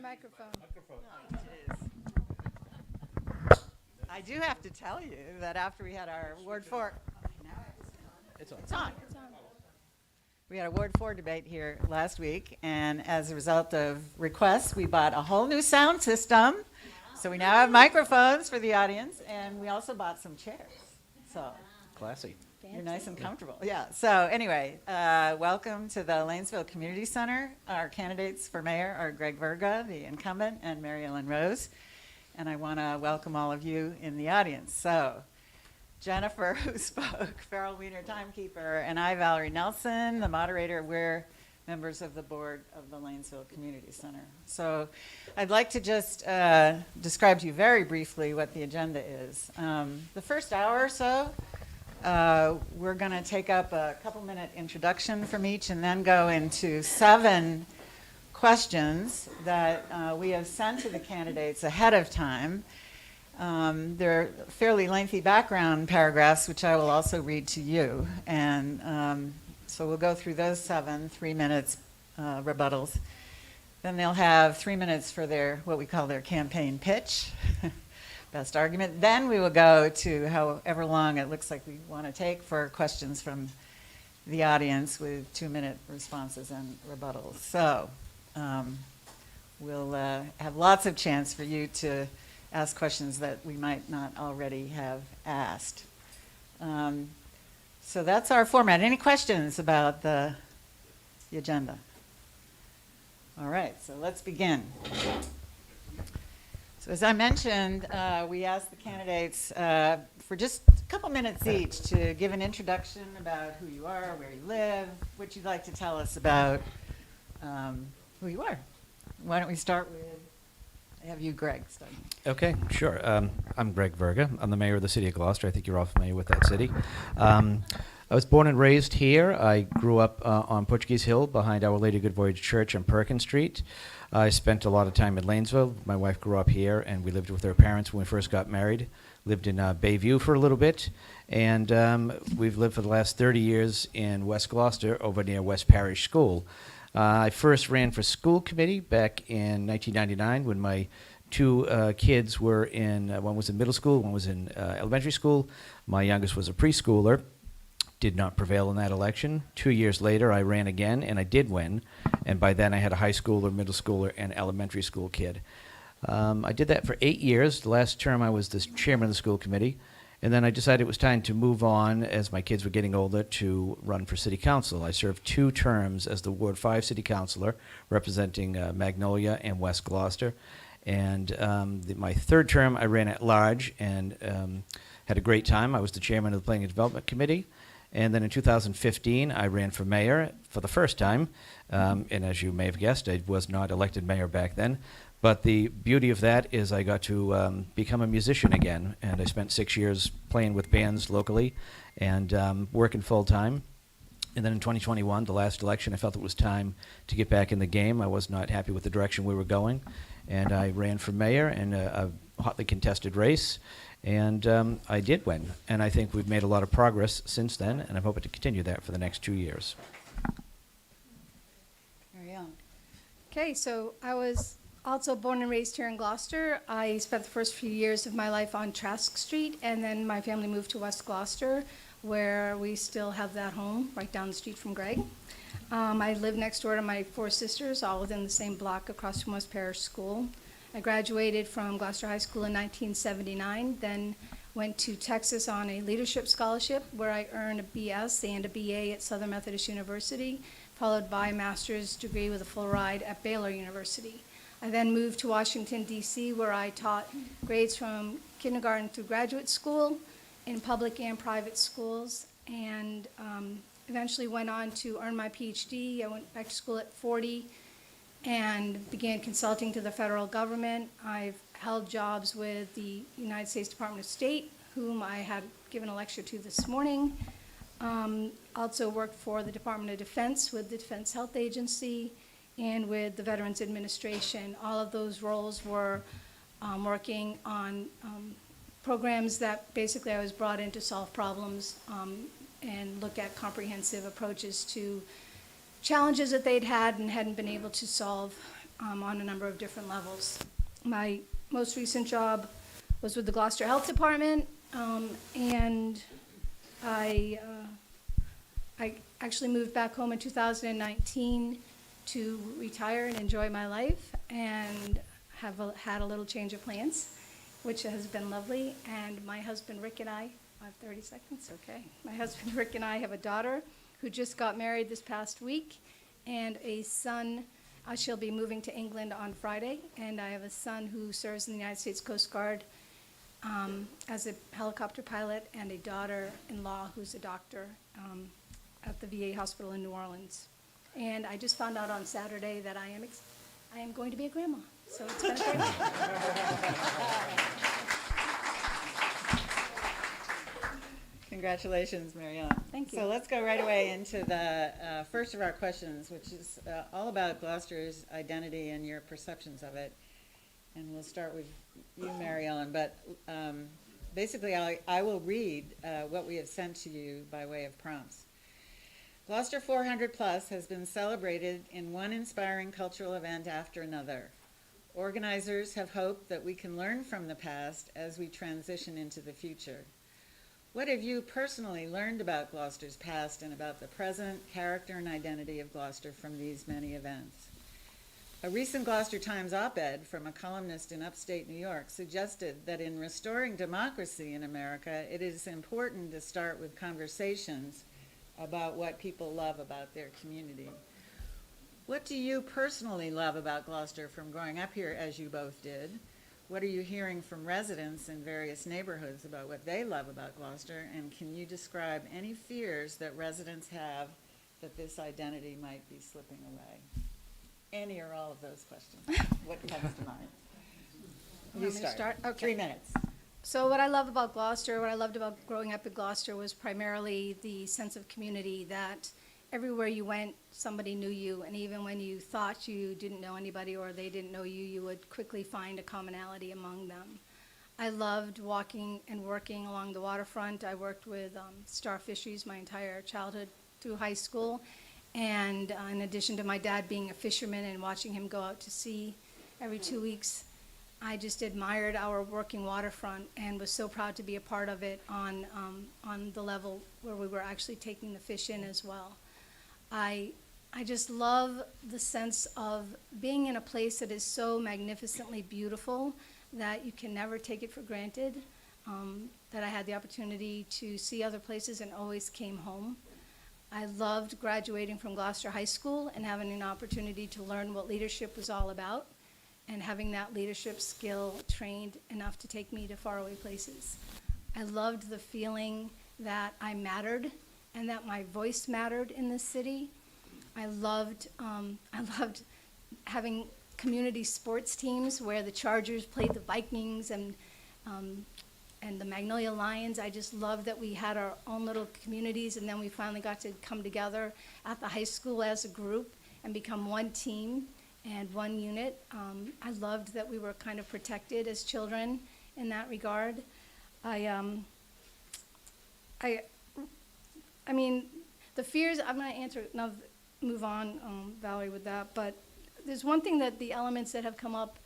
Microphone. I do have to tell you that after we had our Ward 4, It's on. it's on. It's on. We had a Ward 4 debate here last week, and as a result of requests, we bought a whole new sound system. So we now have microphones for the audience, and we also bought some chairs. So Classy. you're nice and comfortable. Yeah. So anyway, welcome to the Lanesville Community Center. Our candidates for mayor are Greg Verga, the incumbent, and Mary Ellen Rose. And I want to welcome all of you in the audience. So Jennifer, who spoke, Farrell Wiener, timekeeper, and I, Valerie Nelson, the moderator, we're members of the board of the Lanesville Community Center. So I'd like to just describe to you very briefly what the agenda is. The first hour or so, we're going to take up a couple-minute introduction from each and then go into 7 questions that we have sent to the candidates ahead of time. They're fairly lengthy background paragraphs, which I will also read to you. And so we'll go through those 7, 3 minutes rebuttals. Then they'll have 3 minutes for their, what we call their campaign pitch, best argument. Then we will go to however long it looks like we want to take for questions from the audience with 2-minute responses and rebuttals. So we'll have lots of chance for you to ask questions that we might not already have asked. So that's our format. Any questions about the agenda? All right, so let's begin. So as I mentioned, we asked the candidates for just a couple minutes each to give an introduction about who you are, where you live, what you'd like to tell us about who you are. Why don't we start with, have you, Greg, start. Okay, sure. I'm Greg Verga. I'm the mayor of the city of Gloucester. I think you're all familiar with that city. I was born and raised here. I grew up on Portuguese Hill behind Our Lady of Good Voyage Church on Perkins Street. I spent a lot of time in Lanesville. My wife grew up here, and we lived with her parents when we first got married. Lived in Bayview for a little bit, and we've lived for the last 30 years in West Gloucester over near West Parish School. I first ran for school committee back in 1999 when my 2 kids were in, one was in middle school, one was in elementary school. My youngest was a preschooler. Did not prevail in that election. 2 years later, I ran again, and I did win. And by then, I had a high schooler, middle schooler, and elementary school kid. I did that for 8 years. The last term, I was the chairman of the school committee. And then I decided it was time to move on, as my kids were getting older, to run for city council. I served 2 terms as the Ward 5 city councilor, representing Magnolia and West Gloucester. And my 3rd term, I ran at large and had a great time. I was the chairman of the Planning and Development Committee. And then in 2015, I ran for mayor for the first time. And as you may have guessed, I was not elected mayor back then. But the beauty of that is I got to become a musician again. And I spent 6 years playing with bands locally and working full time. And then in 2021, the last election, I felt it was time to get back in the game. I was not happy with the direction we were going. And I ran for mayor in a hotly contested race. And I did win. And I think we've made a lot of progress since then. And I'm hoping to continue that for the next 2 years. Carry on. Okay, so I was also born and raised here in Gloucester. I spent the first few years of my life on Trask Street, and then my family moved to West Gloucester, where we still have that home right down the street from Greg. I live next door to my 4 sisters, all within the same block across from West Parish School. I graduated from Gloucester High School in 1979, then went to Texas on a leadership scholarship where I earned a BS and a BA at Southern Methodist University, followed by a master's degree with a full ride at Baylor University. I then moved to Washington, D.C., where I taught grades from kindergarten through graduate school in public and private schools, and eventually went on to earn my PhD. I went back to school at 40 and began consulting to the federal government. I've held jobs with the United States Department of State, whom I had given a lecture to this morning. Also worked for the Department of Defense with the Defense Health Agency and with the Veterans Administration. All of those roles were working on programs that basically I was brought in to solve problems and look at comprehensive approaches to challenges that they'd had and hadn't been able to solve on a number of different levels. My most recent job was with the Gloucester Health Department, and I actually moved back home in 2019 to retire and enjoy my life, and have had a little change of plans, which has been lovely. And my husband Rick and I have 30 seconds, okay. My husband Rick and I have a daughter who just got married this past week, and a son. She'll be moving to England on Friday, and I have a son who serves in the United States Coast Guard as a helicopter pilot, and a daughter-in-law who's a doctor at the VA hospital in New Orleans. And I just found out on Saturday that I am going to be a grandma. So it's been a great week. Congratulations, Mary Ellen. Thank you. So let's go right away into the first of our questions, which is all about Gloucester's identity and your perceptions of it. And we'll start with you, Mary Ellen. But basically, I will read what we have sent to you by way of prompts. Gloucester 400 Plus has been celebrated in one inspiring cultural event after another. Organizers have hoped that we can learn from the past as we transition into the future. What have you personally learned about Gloucester's past and about the present character and identity of Gloucester from these many events? A recent Gloucester Times op-ed from a columnist in upstate New York suggested that in restoring democracy in America, it is important to start with conversations about what people love about their community. What do you personally love about Gloucester from growing up here, as you both did? What are you hearing from residents in various neighborhoods about what they love about Gloucester? And can you describe any fears that residents have that this identity might be slipping away? Any or all of those questions? What comes to mind? Want me to start? Okay. 3 minutes. So what I love about Gloucester, what I loved about growing up in Gloucester was primarily the sense of community, that everywhere you went, somebody knew you, and even when you thought you didn't know anybody or they didn't know you, you would quickly find a commonality among them. I loved walking and working along the waterfront. I worked with Star Fisheries my entire childhood through high school, and in addition to my dad being a fisherman and watching him go out to sea every 2 weeks, I just admired our working waterfront and was so proud to be a part of it on the level where we were actually taking the fish in as well. I just love the sense of being in a place that is so magnificently beautiful that you can never take it for granted, that I had the opportunity to see other places and always came home. I loved graduating from Gloucester High School and having an opportunity to learn what leadership was all about and having that leadership skill trained enough to take me to faraway places. I loved the feeling that I mattered and that my voice mattered in this city. I loved having community sports teams where the Chargers played the Vikings and the Magnolia Lions. I just loved that we had our own little communities, and then we finally got to come together at the high school as a group and become one team and one unit. I loved that we were kind of protected as children in that regard. I mean, the fears, I'm going to answer, now move on, Valerie, with that, but there's one thing that the elements that have come up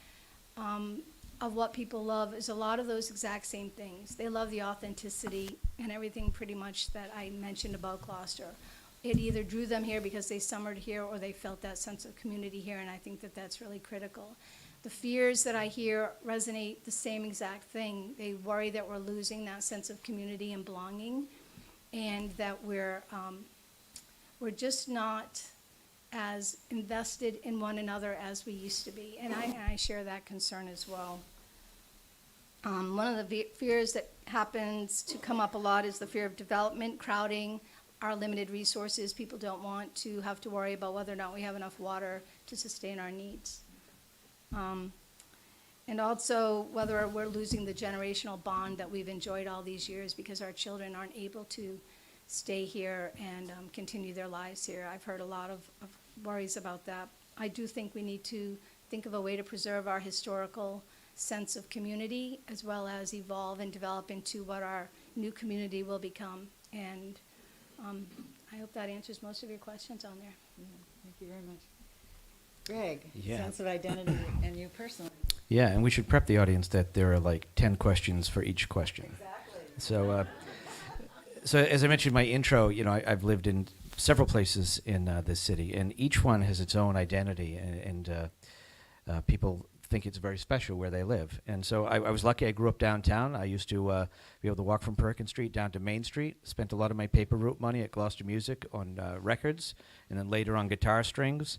of what people love is a lot of those exact same things. They love the authenticity and everything pretty much that I mentioned about Gloucester. It either drew them here because they summered here or they felt that sense of community here, and I think that that's really critical. The fears that I hear resonate the same exact thing. They worry that we're losing that sense of community and belonging, and that we're just not as invested in one another as we used to be, and I share that concern as well. One of the fears that happens to come up a lot is the fear of development, crowding, our limited resources. People don't want to have to worry about whether or not we have enough water to sustain our needs. And also whether we're losing the generational bond that we've enjoyed all these years because our children aren't able to stay here and continue their lives here. I've heard a lot of worries about that. I do think we need to think of a way to preserve our historical sense of community as well as evolve and develop into what our new community will become. And I hope that answers most of your questions on there. Yeah, thank you very much. Greg, Yeah. sense of identity and you personally. Yeah, and we should prep the audience that there are like 10 questions for each question. Exactly. So as I mentioned in my intro, I've lived in several places in this city, and each one has its own identity, and people think it's very special where they live. And so I was lucky. I grew up downtown. I used to be able to walk from Perkins Street down to Main Street. Spent a lot of my paper route money at Gloucester Music on records, and then later on guitar strings.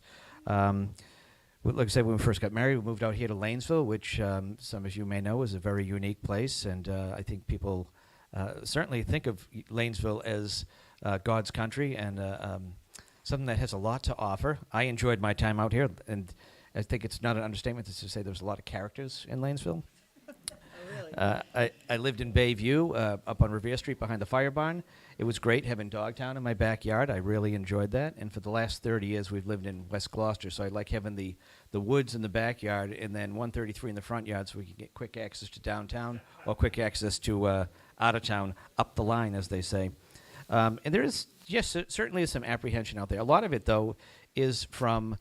Like I said, when we first got married, we moved out here to Lanesville, which some of you may know is a very unique place, and I think people certainly think of Lanesville as God's country and something that has a lot to offer. I enjoyed my time out here, and I think it's not an understatement to say there's a lot of characters in Lanesville. I lived in Bayview, up on Revere Street behind the fire barn. It was great having Dogtown in my backyard. I really enjoyed that. And for the last 30 years, we've lived in West Gloucester, so I like having the woods in the backyard and then 133 in the front yard so we can get quick access to downtown or quick access to out of town, up the line, as they say. And there is, yes, certainly is some apprehension out there. A lot of it, though, is from,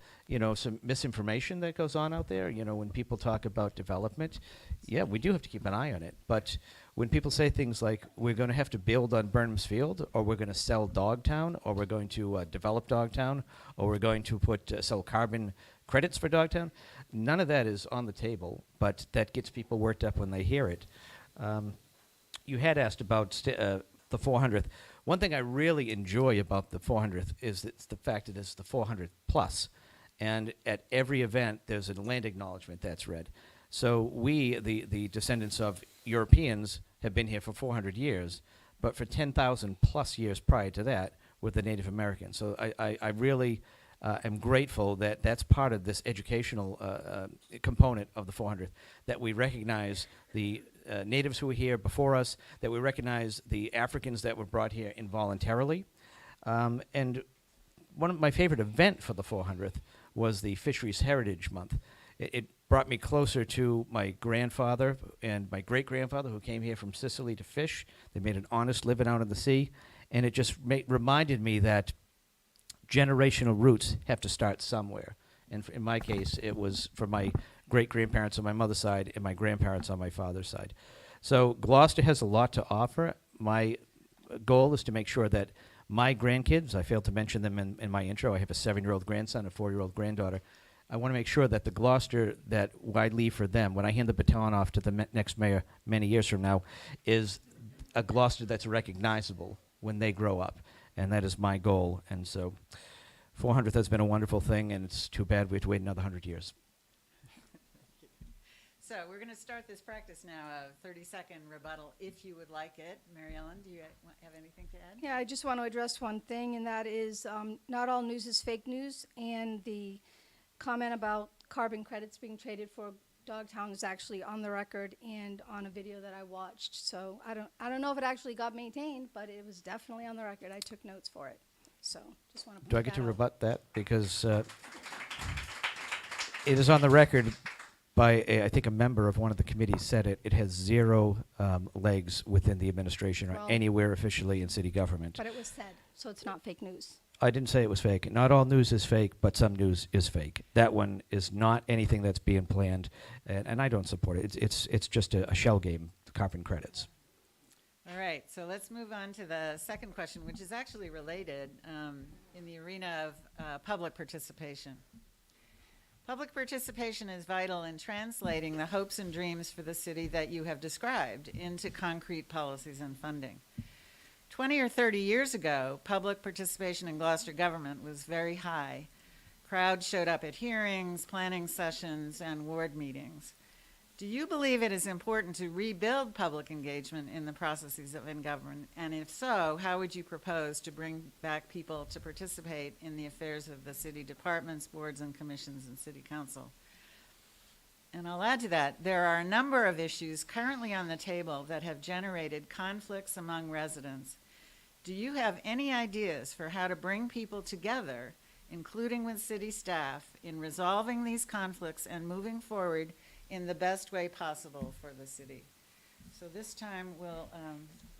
some misinformation that goes on out there. When people talk about development, yeah, we do have to keep an eye on it. But when people say things like, we're going to have to build on Burnham's Field, or we're going to sell Dogtown, or we're going to develop Dogtown, or we're going to sell carbon credits for Dogtown, none of that is on the table, but that gets people worked up when they hear it. You had asked about the 400th. One thing I really enjoy about the 400th is it's the fact that it's the 400th plus. And at every event, there's a land acknowledgement that's read. So we, the descendants of Europeans, have been here for 400 years, but for 10,000 plus years prior to that were the Native Americans. So I really am grateful that that's part of this educational component of the 400th, that we recognize the natives who were here before us, that we recognize the Africans that were brought here involuntarily. And one of my favorite event for the 400th was the Fisheries Heritage Month. It brought me closer to my grandfather and my great-grandfather who came here from Sicily to fish. They made an honest living out in the sea, and it just reminded me that generational roots have to start somewhere. And in my case, it was from my great-grandparents on my mother's side and my grandparents on my father's side. So Gloucester has a lot to offer. My goal is to make sure that my grandkids, I failed to mention them in my intro, I have a 7-year-old grandson, a 4-year-old granddaughter. I want to make sure that the Gloucester that I leave for them, when I hand the baton off to the next mayor many years from now, is a Gloucester that's recognizable when they grow up. And that is my goal. And so 400th has been a wonderful thing, and it's too bad we have to wait another 100 years. So we're going to start this practice now, a 30-second rebuttal, if you would like it. Mary Ellen, do you have anything to add? Yeah, I just want to address one thing, and that is not all news is fake news, and the comment about carbon credits being traded for Dogtown is actually on the record and on a video that I watched. So I don't know if it actually got maintained, but it was definitely on the record. I took notes for it. So just want to point Do I get that to out. rebut that? Because it is on the record by, I think, a member of one of the committees said it. It has zero legs within the administration or Well- anywhere officially in city government. But it was said, so it's not fake news. I didn't say it was fake. Not all news is fake, but some news is fake. That one is not anything that's being planned, and I don't support it. It's just a shell game, the carbon credits. All right, so let's move on to the second question, which is actually related in the arena of public participation. Public participation is vital in translating the hopes and dreams for the city that you have described into concrete policies and funding. 20 or 30 years ago, public participation in Gloucester government was very high. Crowds showed up at hearings, planning sessions, and ward meetings. Do you believe it is important to rebuild public engagement in the processes of in-government? And if so, how would you propose to bring back people to participate in the affairs of the city departments, boards, and commissions, and city council? And I'll add to that, there are a number of issues currently on the table that have generated conflicts among residents. Do you have any ideas for how to bring people together, including with city staff, in resolving these conflicts and moving forward in the best way possible for the city? So this time we'll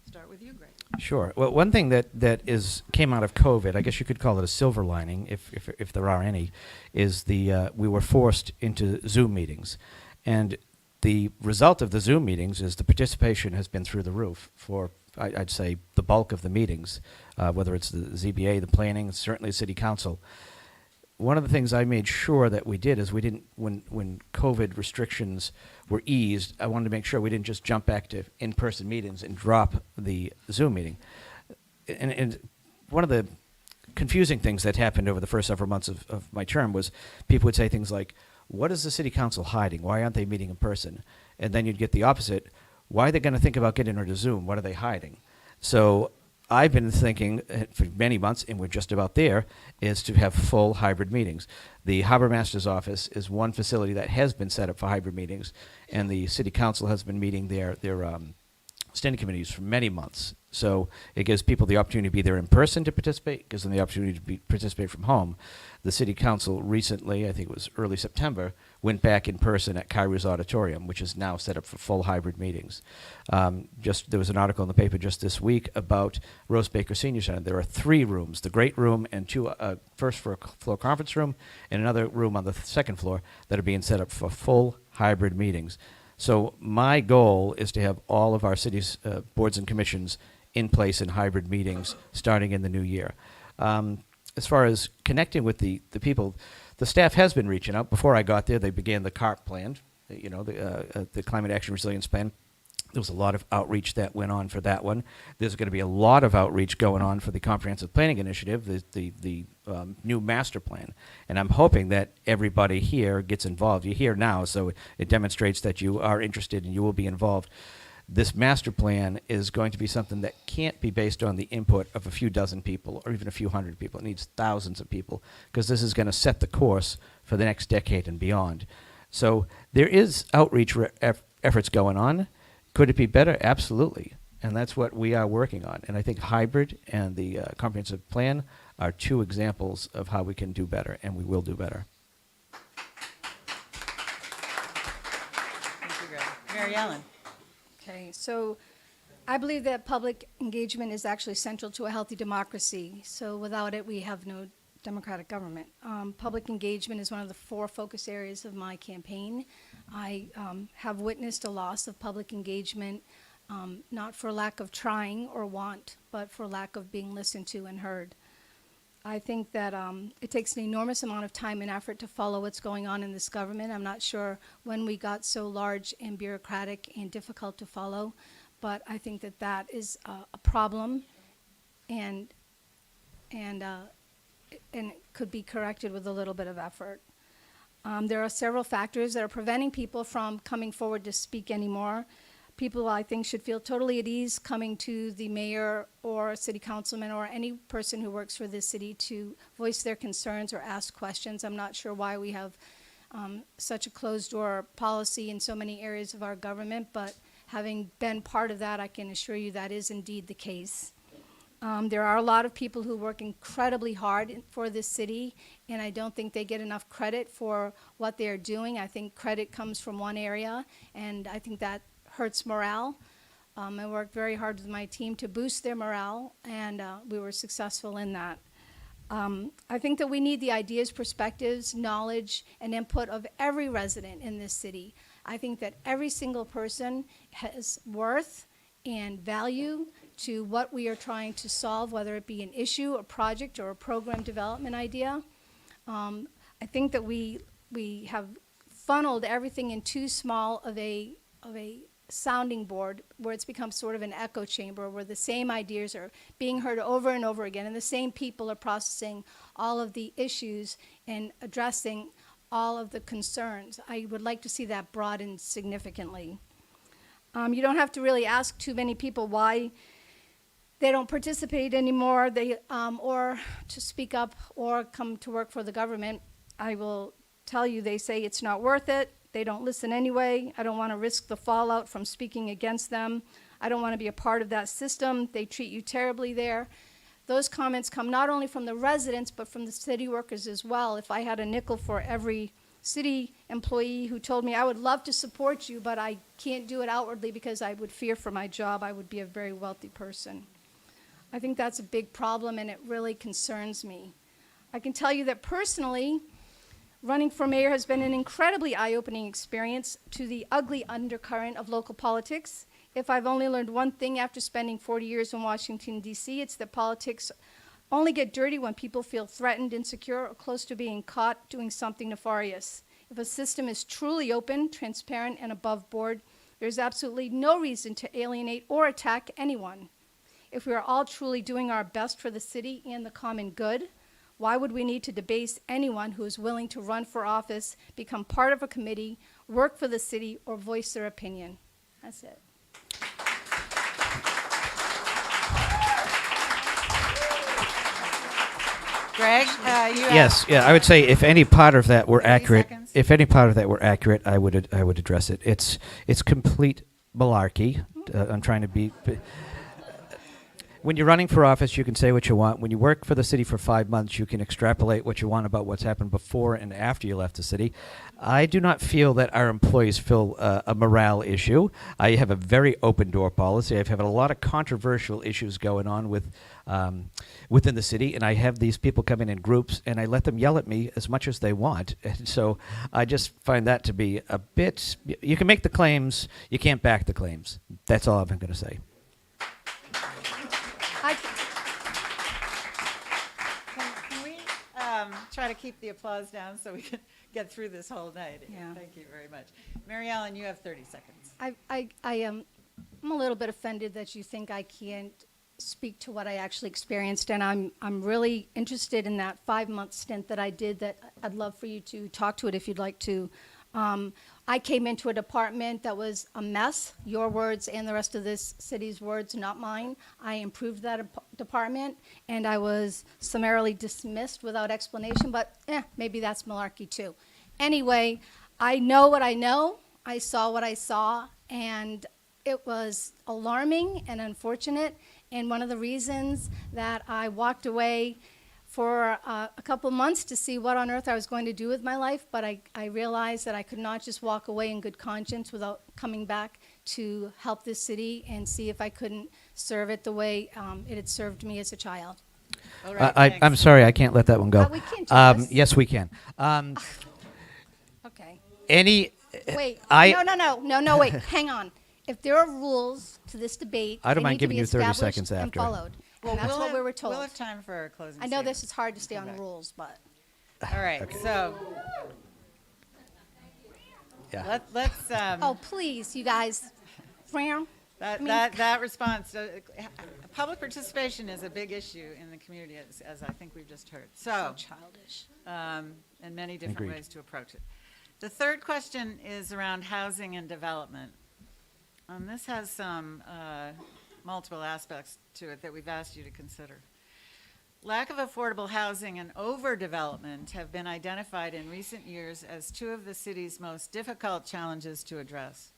start with you, Greg. Sure. Well, one thing that came out of COVID, I guess you could call it a silver lining, if there are any, is we were forced into Zoom meetings, and the result of the Zoom meetings is the participation has been through the roof for, I'd say, the bulk of the meetings, whether it's the ZBA, the planning, certainly city council. One of the things I made sure that we did is we didn't, when COVID restrictions were eased, I wanted to make sure we didn't just jump back to in-person meetings and drop the Zoom meeting. And one of the confusing things that happened over the first several months of my term was people would say things like, what is the city council hiding? Why aren't they meeting in person? And then you'd get the opposite. Why are they going to think about getting rid of Zoom? What are they hiding? So I've been thinking for many months, and we're just about there, is to have full hybrid meetings. The Harbor Master's office is one facility that has been set up for hybrid meetings, and the City Council has been meeting their standing committees for many months. So it gives people the opportunity to be there in person to participate, gives them the opportunity to participate from home. The City Council recently, I think it was early September, went back in person at Kairou's Auditorium, which is now set up for full hybrid meetings. There was an article in the paper just this week about Rose Baker Senior Center. There are 3 rooms, the great room and 2 first floor conference room and another room on the second floor that are being set up for full hybrid meetings. So my goal is to have all of our city's boards and commissions in place in hybrid meetings starting in the new year. As far as connecting with the people, the staff has been reaching out. Before I got there, they began the CARP plan, the Climate Action Resilience Plan. There was a lot of outreach that went on for that one. There's going to be a lot of outreach going on for the Comprehensive Planning Initiative, the new master plan. And I'm hoping that everybody here gets involved. You're here now, so it demonstrates that you are interested and you will be involved. This master plan is going to be something that can't be based on the input of a few dozen people or even a few hundred people. It needs thousands of people, because this is going to set the course for the next decade and beyond. So there is outreach efforts going on. Could it be better? Absolutely. And that's what we are working on. And I think hybrid and the comprehensive plan are 2 examples of how we can do better, and we will do better. Thank you, Greg. Mary Ellen. Okay, so I believe that public engagement is actually central to a healthy democracy. So without it, we have no democratic government. Public engagement is one of the 4 focus areas of my campaign. I have witnessed a loss of public engagement, not for lack of trying or want, but for lack of being listened to and heard. I think that it takes an enormous amount of time and effort to follow what's going on in this government. I'm not sure when we got so large and bureaucratic and difficult to follow, but I think that that is a problem, and it could be corrected with a little bit of effort. There are several factors that are preventing people from coming forward to speak anymore. People, I think, should feel totally at ease coming to the mayor or city councilman or any person who works for this city to voice their concerns or ask questions. I'm not sure why we have such a closed-door policy in so many areas of our government, but having been part of that, I can assure you that is indeed the case. There are a lot of people who work incredibly hard for this city, and I don't think they get enough credit for what they're doing. I think credit comes from one area, and I think that hurts morale. I worked very hard with my team to boost their morale, and we were successful in that. I think that we need the ideas, perspectives, knowledge, and input of every resident in this city. I think that every single person has worth and value to what we are trying to solve, whether it be an issue, a project, or a program development idea. I think that we have funneled everything in too small of a sounding board, where it's become sort of an echo chamber where the same ideas are being heard over and over again, and the same people are processing all of the issues and addressing all of the concerns. I would like to see that broadened significantly. You don't have to really ask too many people why they don't participate anymore, or to speak up or come to work for the government. I will tell you, they say it's not worth it. They don't listen anyway. I don't want to risk the fallout from speaking against them. I don't want to be a part of that system. They treat you terribly there. Those comments come not only from the residents, but from the city workers as well. If I had a nickel for every city employee who told me, I would love to support you, but I can't do it outwardly because I would fear for my job, I would be a very wealthy person. I think that's a big problem, and it really concerns me. I can tell you that personally, running for mayor has been an incredibly eye-opening experience to the ugly undercurrent of local politics. If I've only learned one thing after spending 40 years in Washington, D.C., it's that politics only get dirty when people feel threatened, insecure, or close to being caught doing something nefarious. If a system is truly open, transparent, and above board, there's absolutely no reason to alienate or attack anyone. If we are all truly doing our best for the city and the common good, why would we need to debase anyone who is willing to run for office, become part of a committee, work for the city, or voice their opinion? That's it. Greg, you have Yes, yeah, I would say if any part of that were 30 accurate, seconds. if any part of that were accurate, I would address it. It's complete malarkey. I'm trying to be. When you're running for office, you can say what you want. When you work for the city for 5 months, you can extrapolate what you want about what's happened before and after you left the city. I do not feel that our employees feel a morale issue. I have a very open door policy. I've had a lot of controversial issues going on within the city, and I have these people come in groups, and I let them yell at me as much as they want. And so I just find that to be a bit. You can make the claims, you can't back the claims. That's all I'm going to say. Can we try to keep the applause down so we can get through this whole night? Yeah. Thank you very much. Mary Ellen, you have 30 seconds. I am I'm a little bit offended that you think I can't speak to what I actually experienced, and I'm really interested in that 5-month stint that I did. That I'd love for you to talk to it if you'd like to. I came into a department that was a mess, your words and the rest of this city's words, not mine. I improved that department, and I was summarily dismissed without explanation, but maybe that's malarkey too. Anyway, I know what I know, I saw what I saw, and it was alarming and unfortunate, and one of the reasons that I walked away for a couple months to see what on earth I was going to do with my life, but I realized that I could not just walk away in good conscience without coming back to help this city and see if I couldn't serve it the way it had served me as a child. All right, I'm thanks. sorry, I can't let that one go. We can't do this. Yes, we can. Okay. Any. Wait. I- No, wait. Hang on. If there are rules to this debate, I don't they mind need to giving be you 30 established seconds and after. followed. And that's what we were told. We'll have time for our closing I know statement. this is hard to stay on Okay. rules, but All right, so Yeah. let's oh, please, you guys. Fran, I mean, that response. Public participation is a big issue in the community, as I think we've just heard. so childish. And many different Agreed. ways to approach it. The third question is around housing and development. This has some multiple aspects to it that we've asked you to consider. Lack of affordable housing and overdevelopment have been identified in recent years as two of the city's most difficult challenges to address.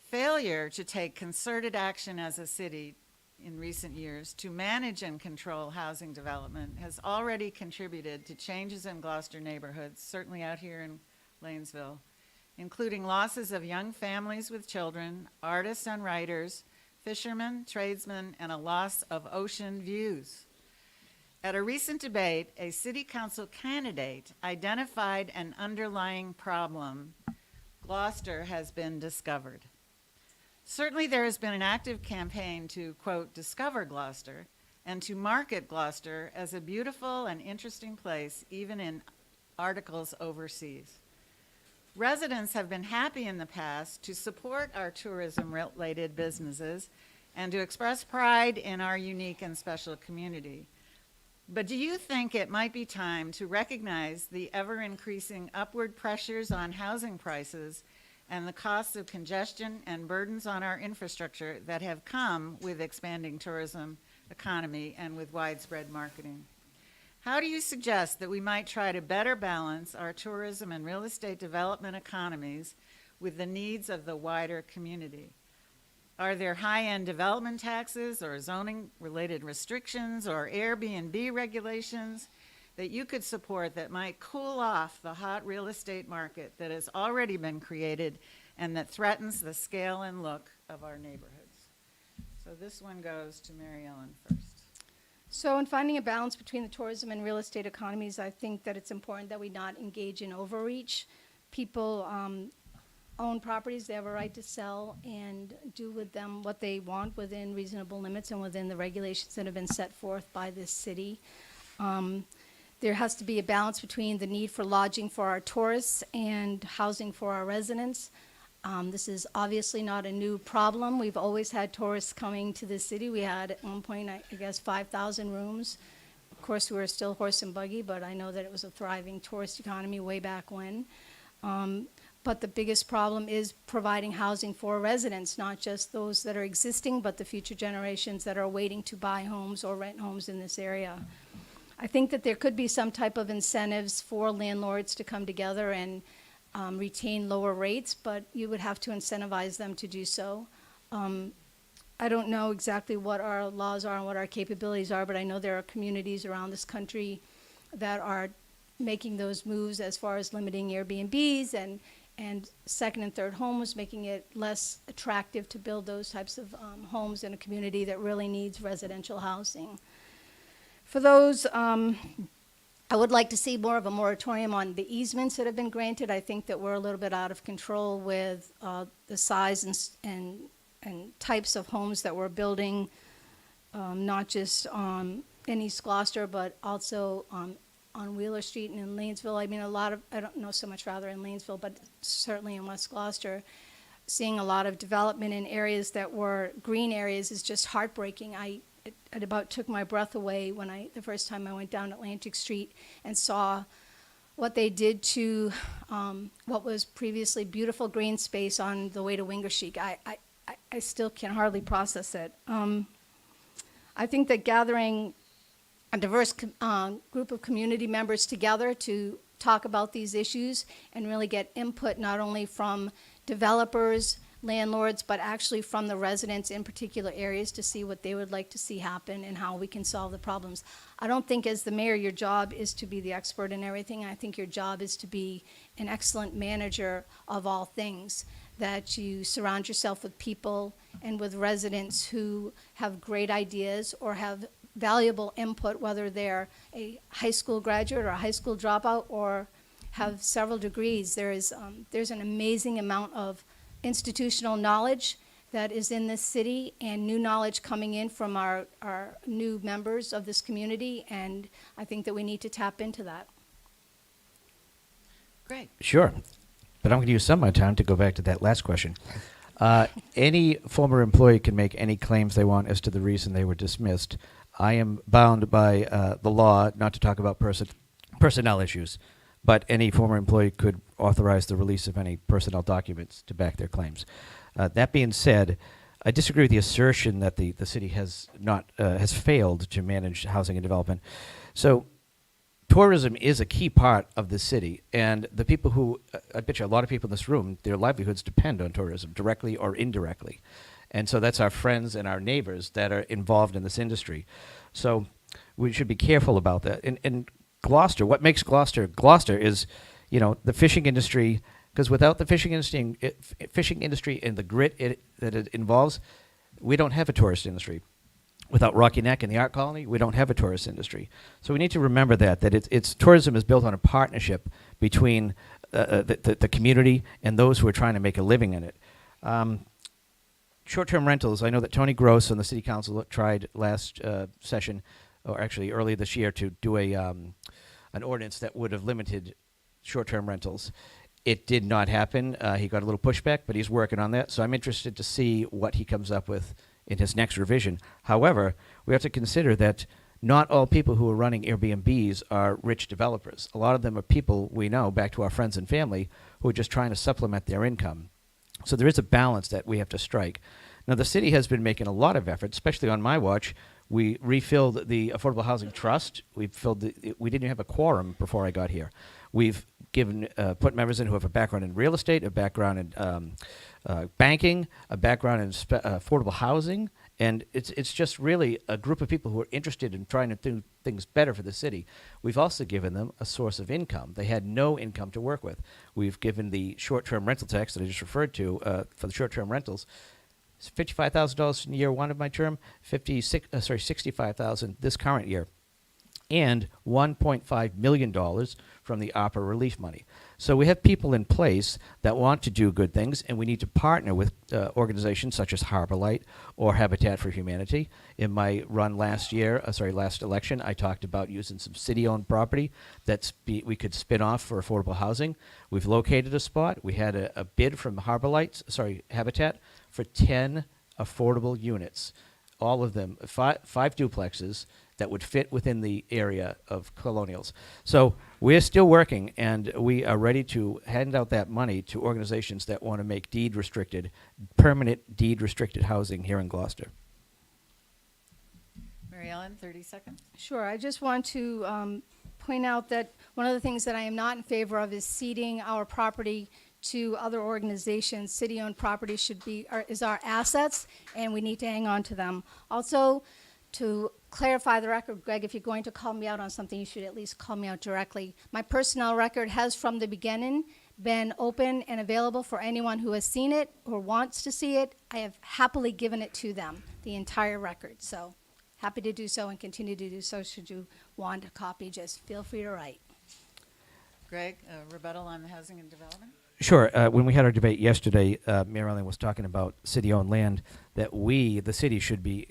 Failure to take concerted action as a city in recent years to manage and control housing development has already contributed to changes in Gloucester neighborhoods, certainly out here in Lanesville, including losses of young families with children, artists and writers, fishermen, tradesmen, and a loss of ocean views. At a recent debate, a city council candidate identified an underlying problem. Gloucester has been discovered. Certainly there has been an active campaign to, quote, discover Gloucester and to market Gloucester as a beautiful and interesting place, even in articles overseas. Residents have been happy in the past to support our tourism-related businesses and to express pride in our unique and special community. But do you think it might be time to recognize the ever-increasing upward pressures on housing prices and the costs of congestion and burdens on our infrastructure that have come with expanding tourism economy and with widespread marketing? How do you suggest that we might try to better balance our tourism and real estate development economies with the needs of the wider community? Are there high-end development taxes or zoning-related restrictions or Airbnb regulations that you could support that might cool off the hot real estate market that has already been created and that threatens the scale and look of our neighborhoods? So this one goes to Mary Ellen first. So in finding a balance between the tourism and real estate economies, I think that it's important that we not engage in overreach. People own properties, they have a right to sell and do with them what they want within reasonable limits and within the regulations that have been set forth by this city. There has to be a balance between the need for lodging for our tourists and housing for our residents. This is obviously not a new problem. We've always had tourists coming to this city. We had at one point, I guess, 5,000 rooms. Of course, we were still horse and buggy, but I know that it was a thriving tourist economy way back when. But the biggest problem is providing housing for residents, not just those that are existing, but the future generations that are waiting to buy homes or rent homes in this area. I think that there could be some type of incentives for landlords to come together and retain lower rates, but you would have to incentivize them to do so. I don't know exactly what our laws are and what our capabilities are, but I know there are communities around this country that are making those moves as far as limiting Airbnbs and second and third homes, making it less attractive to build those types of homes in a community that really needs residential housing. For those, I would like to see more of a moratorium on the easements that have been granted. I think that we're a little bit out of control with the size and types of homes that we're building, not just in East Gloucester, but also on Wheeler Street and in Lanesville. I mean, I don't know so much rather in Lanesville, but certainly in West Gloucester, seeing a lot of development in areas that were green areas is just heartbreaking. It about took my breath away when the first time I went down Atlantic Street and saw what they did to what was previously beautiful green space on the way to Wingershik. I still can hardly process it. I think that gathering a diverse group of community members together to talk about these issues and really get input not only from developers, landlords, but actually from the residents in particular areas to see what they would like to see happen and how we can solve the problems. I don't think as the mayor your job is to be the expert in everything. I think your job is to be an excellent manager of all things, that you surround yourself with people and with residents who have great ideas or have valuable input, whether they're a high school graduate or a high school dropout or have several degrees. There's an amazing amount of institutional knowledge that is in this city and new knowledge coming in from our new members of this community, and I think that we need to tap into that. Great. Sure. But I'm going to use some of my time to go back to that last question. Any former employee can make any claims they want as to the reason they were dismissed. I am bound by the law not to talk about personnel issues, but any former employee could authorize the release of any personnel documents to back their claims. That being said, I disagree with the assertion that the city has failed to manage housing and development. So tourism is a key part of the city, and the people who, I bet you a lot of people in this room, their livelihoods depend on tourism, directly or indirectly. And so that's our friends and our neighbors that are involved in this industry. So we should be careful about that. And Gloucester, what makes Gloucester is, the fishing industry, because without the fishing industry and the grit that it involves, we don't have a tourist industry. Without Rocky Neck and the art colony, we don't have a tourist industry. So we need to remember that it's tourism is built on a partnership between the community and those who are trying to make a living in it. Short-term rentals, I know that Tony Gross and the City Council tried last session, or actually early this year, to do an ordinance that would have limited short-term rentals. It did not happen. He got a little pushback, but he's working on that. So I'm interested to see what he comes up with in his next revision. However, we have to consider that not all people who are running Airbnbs are rich developers. A lot of them are people we know, back to our friends and family, who are just trying to supplement their income. So there is a balance that we have to strike. Now, the city has been making a lot of efforts, especially on my watch. We refilled the Affordable Housing Trust. We didn't even have a quorum before I got here. We've put members in who have a background in real estate, a background in banking, a background in affordable housing, and it's just really a group of people who are interested in trying to do things better for the city. We've also given them a source of income. They had no income to work with. We've given the short-term rental tax that I just referred to for the short-term rentals, $55,000 in year one of my term, $65,000 this current year, and $1.5 million from the ARPA relief money. So we have people in place that want to do good things, and we need to partner with organizations such as Harbor Light or Habitat for Humanity. In my run last election, I talked about using some city-owned property we could spin off for affordable housing. We've located a spot. We had a bid from Habitat for 10 affordable units, all of them, five duplexes that would fit within the area of colonials. So we're still working, and we are ready to hand out that money to organizations that want to make permanent deed-restricted housing here in Gloucester. Mary Ellen, 30 seconds. Sure, I just want to point out that one of the things that I am not in favor of is ceding our property to other organizations. City-owned property is our assets, and we need to hang on to them. Also, to clarify the record, Greg, if you're going to call me out on something, you should at least call me out directly. My personnel record has, from the beginning, been open and available for anyone who has seen it or wants to see it. I have happily given it to them, the entire record. So happy to do so and continue to do so. Should you want a copy, just feel free to write. Greg, rebuttal on the housing and development? Sure. When we had our debate yesterday, Mayoral was talking about city-owned land, that we, the city, should be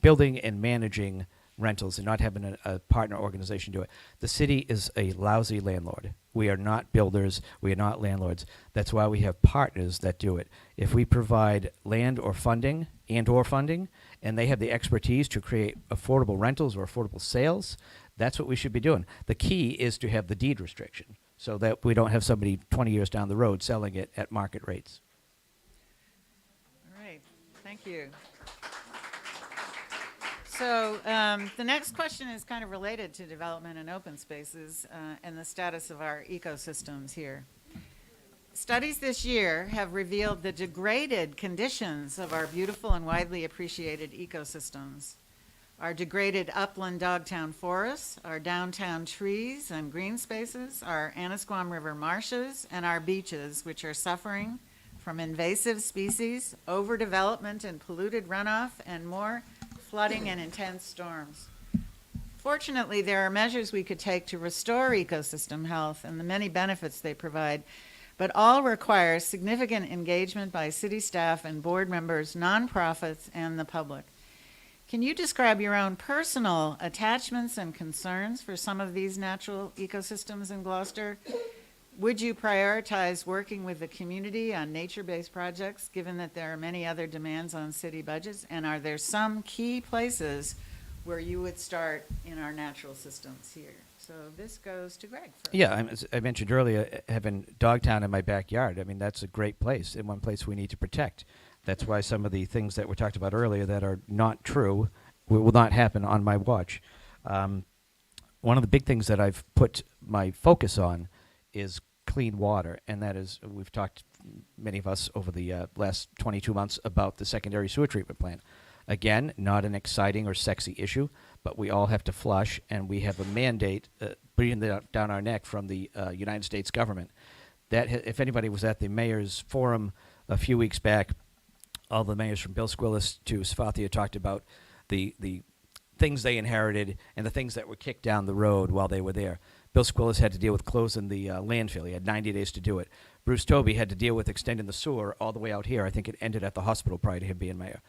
building and managing rentals and not having a partner organization do it. The city is a lousy landlord. We are not builders. We are not landlords. That's why we have partners that do it. If we provide land or funding and they have the expertise to create affordable rentals or affordable sales, that's what we should be doing. The key is to have the deed restriction so that we don't have somebody 20 years down the road selling it at market rates. All right, thank you. So the next question is kind of related to development and open spaces and the status of our ecosystems here. Studies this year have revealed the degraded conditions of our beautiful and widely appreciated ecosystems. Our degraded upland dogtown forests, our downtown trees and green spaces, our Annisquam River marshes, and our beaches, which are suffering from invasive species, overdevelopment and polluted runoff, and more flooding and intense storms. Fortunately, there are measures we could take to restore ecosystem health and the many benefits they provide, but all require significant engagement by city staff and board members, nonprofits, and the public. Can you describe your own personal attachments and concerns for some of these natural ecosystems in Gloucester? Would you prioritize working with the community on nature-based projects, given that there are many other demands on city budgets? And are there some key places where you would start in our natural systems here? So this goes to Greg first. Yeah, as I mentioned earlier, having Dogtown in my backyard, I mean, that's a great place and one place we need to protect. That's why some of the things that were talked about earlier that are not true will not happen on my watch. One of the big things that I've put my focus on is clean water, and that is, we've talked, many of us, over the last 22 months about the secondary sewer treatment plant. Again, not an exciting or sexy issue, but we all have to flush, and we have a mandate breathing down our neck from the United States government. That if anybody was at the mayor's forum a few weeks back, all the mayors from Bill Squillis to Sfathia talked about the things they inherited and the things that were kicked down the road while they were there. Bill Squillis had to deal with closing the landfill. He had 90 days to do it. Bruce Toby had to deal with extending the sewer all the way out here. I think it ended at the hospital prior to him being mayor.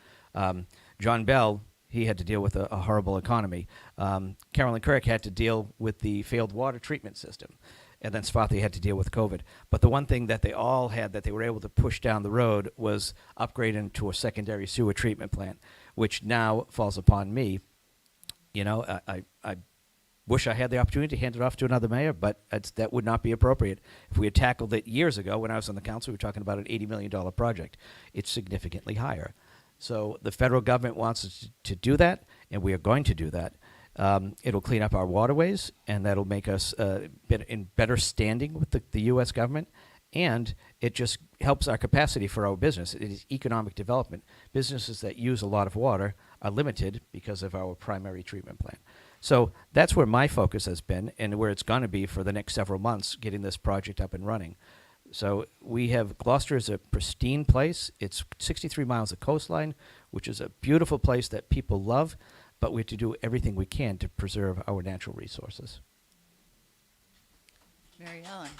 John Bell, he had to deal with a horrible economy. Carolyn Kirk had to deal with the failed water treatment system. And then Sfathia had to deal with COVID. But the one thing that they all had that they were able to push down the road was upgrading to a secondary sewer treatment plant, which now falls upon me. You know, I wish I had the opportunity to hand it off to another mayor, but that would not be appropriate. If we had tackled it years ago when I was on the council, we were talking about an $80 million project. It's significantly higher. So the federal government wants us to do that, and we are going to do that. It'll clean up our waterways, and that'll make us in better standing with the U.S. government, and it just helps our capacity for our business. It is economic development. Businesses that use a lot of water are limited because of our primary treatment plant. So that's where my focus has been and where it's going to be for the next several months, getting this project up and running. So we have Gloucester is a pristine place. It's 63 miles of coastline, which is a beautiful place that people love, but we have to do everything we can to preserve our natural resources. Mary Ellen.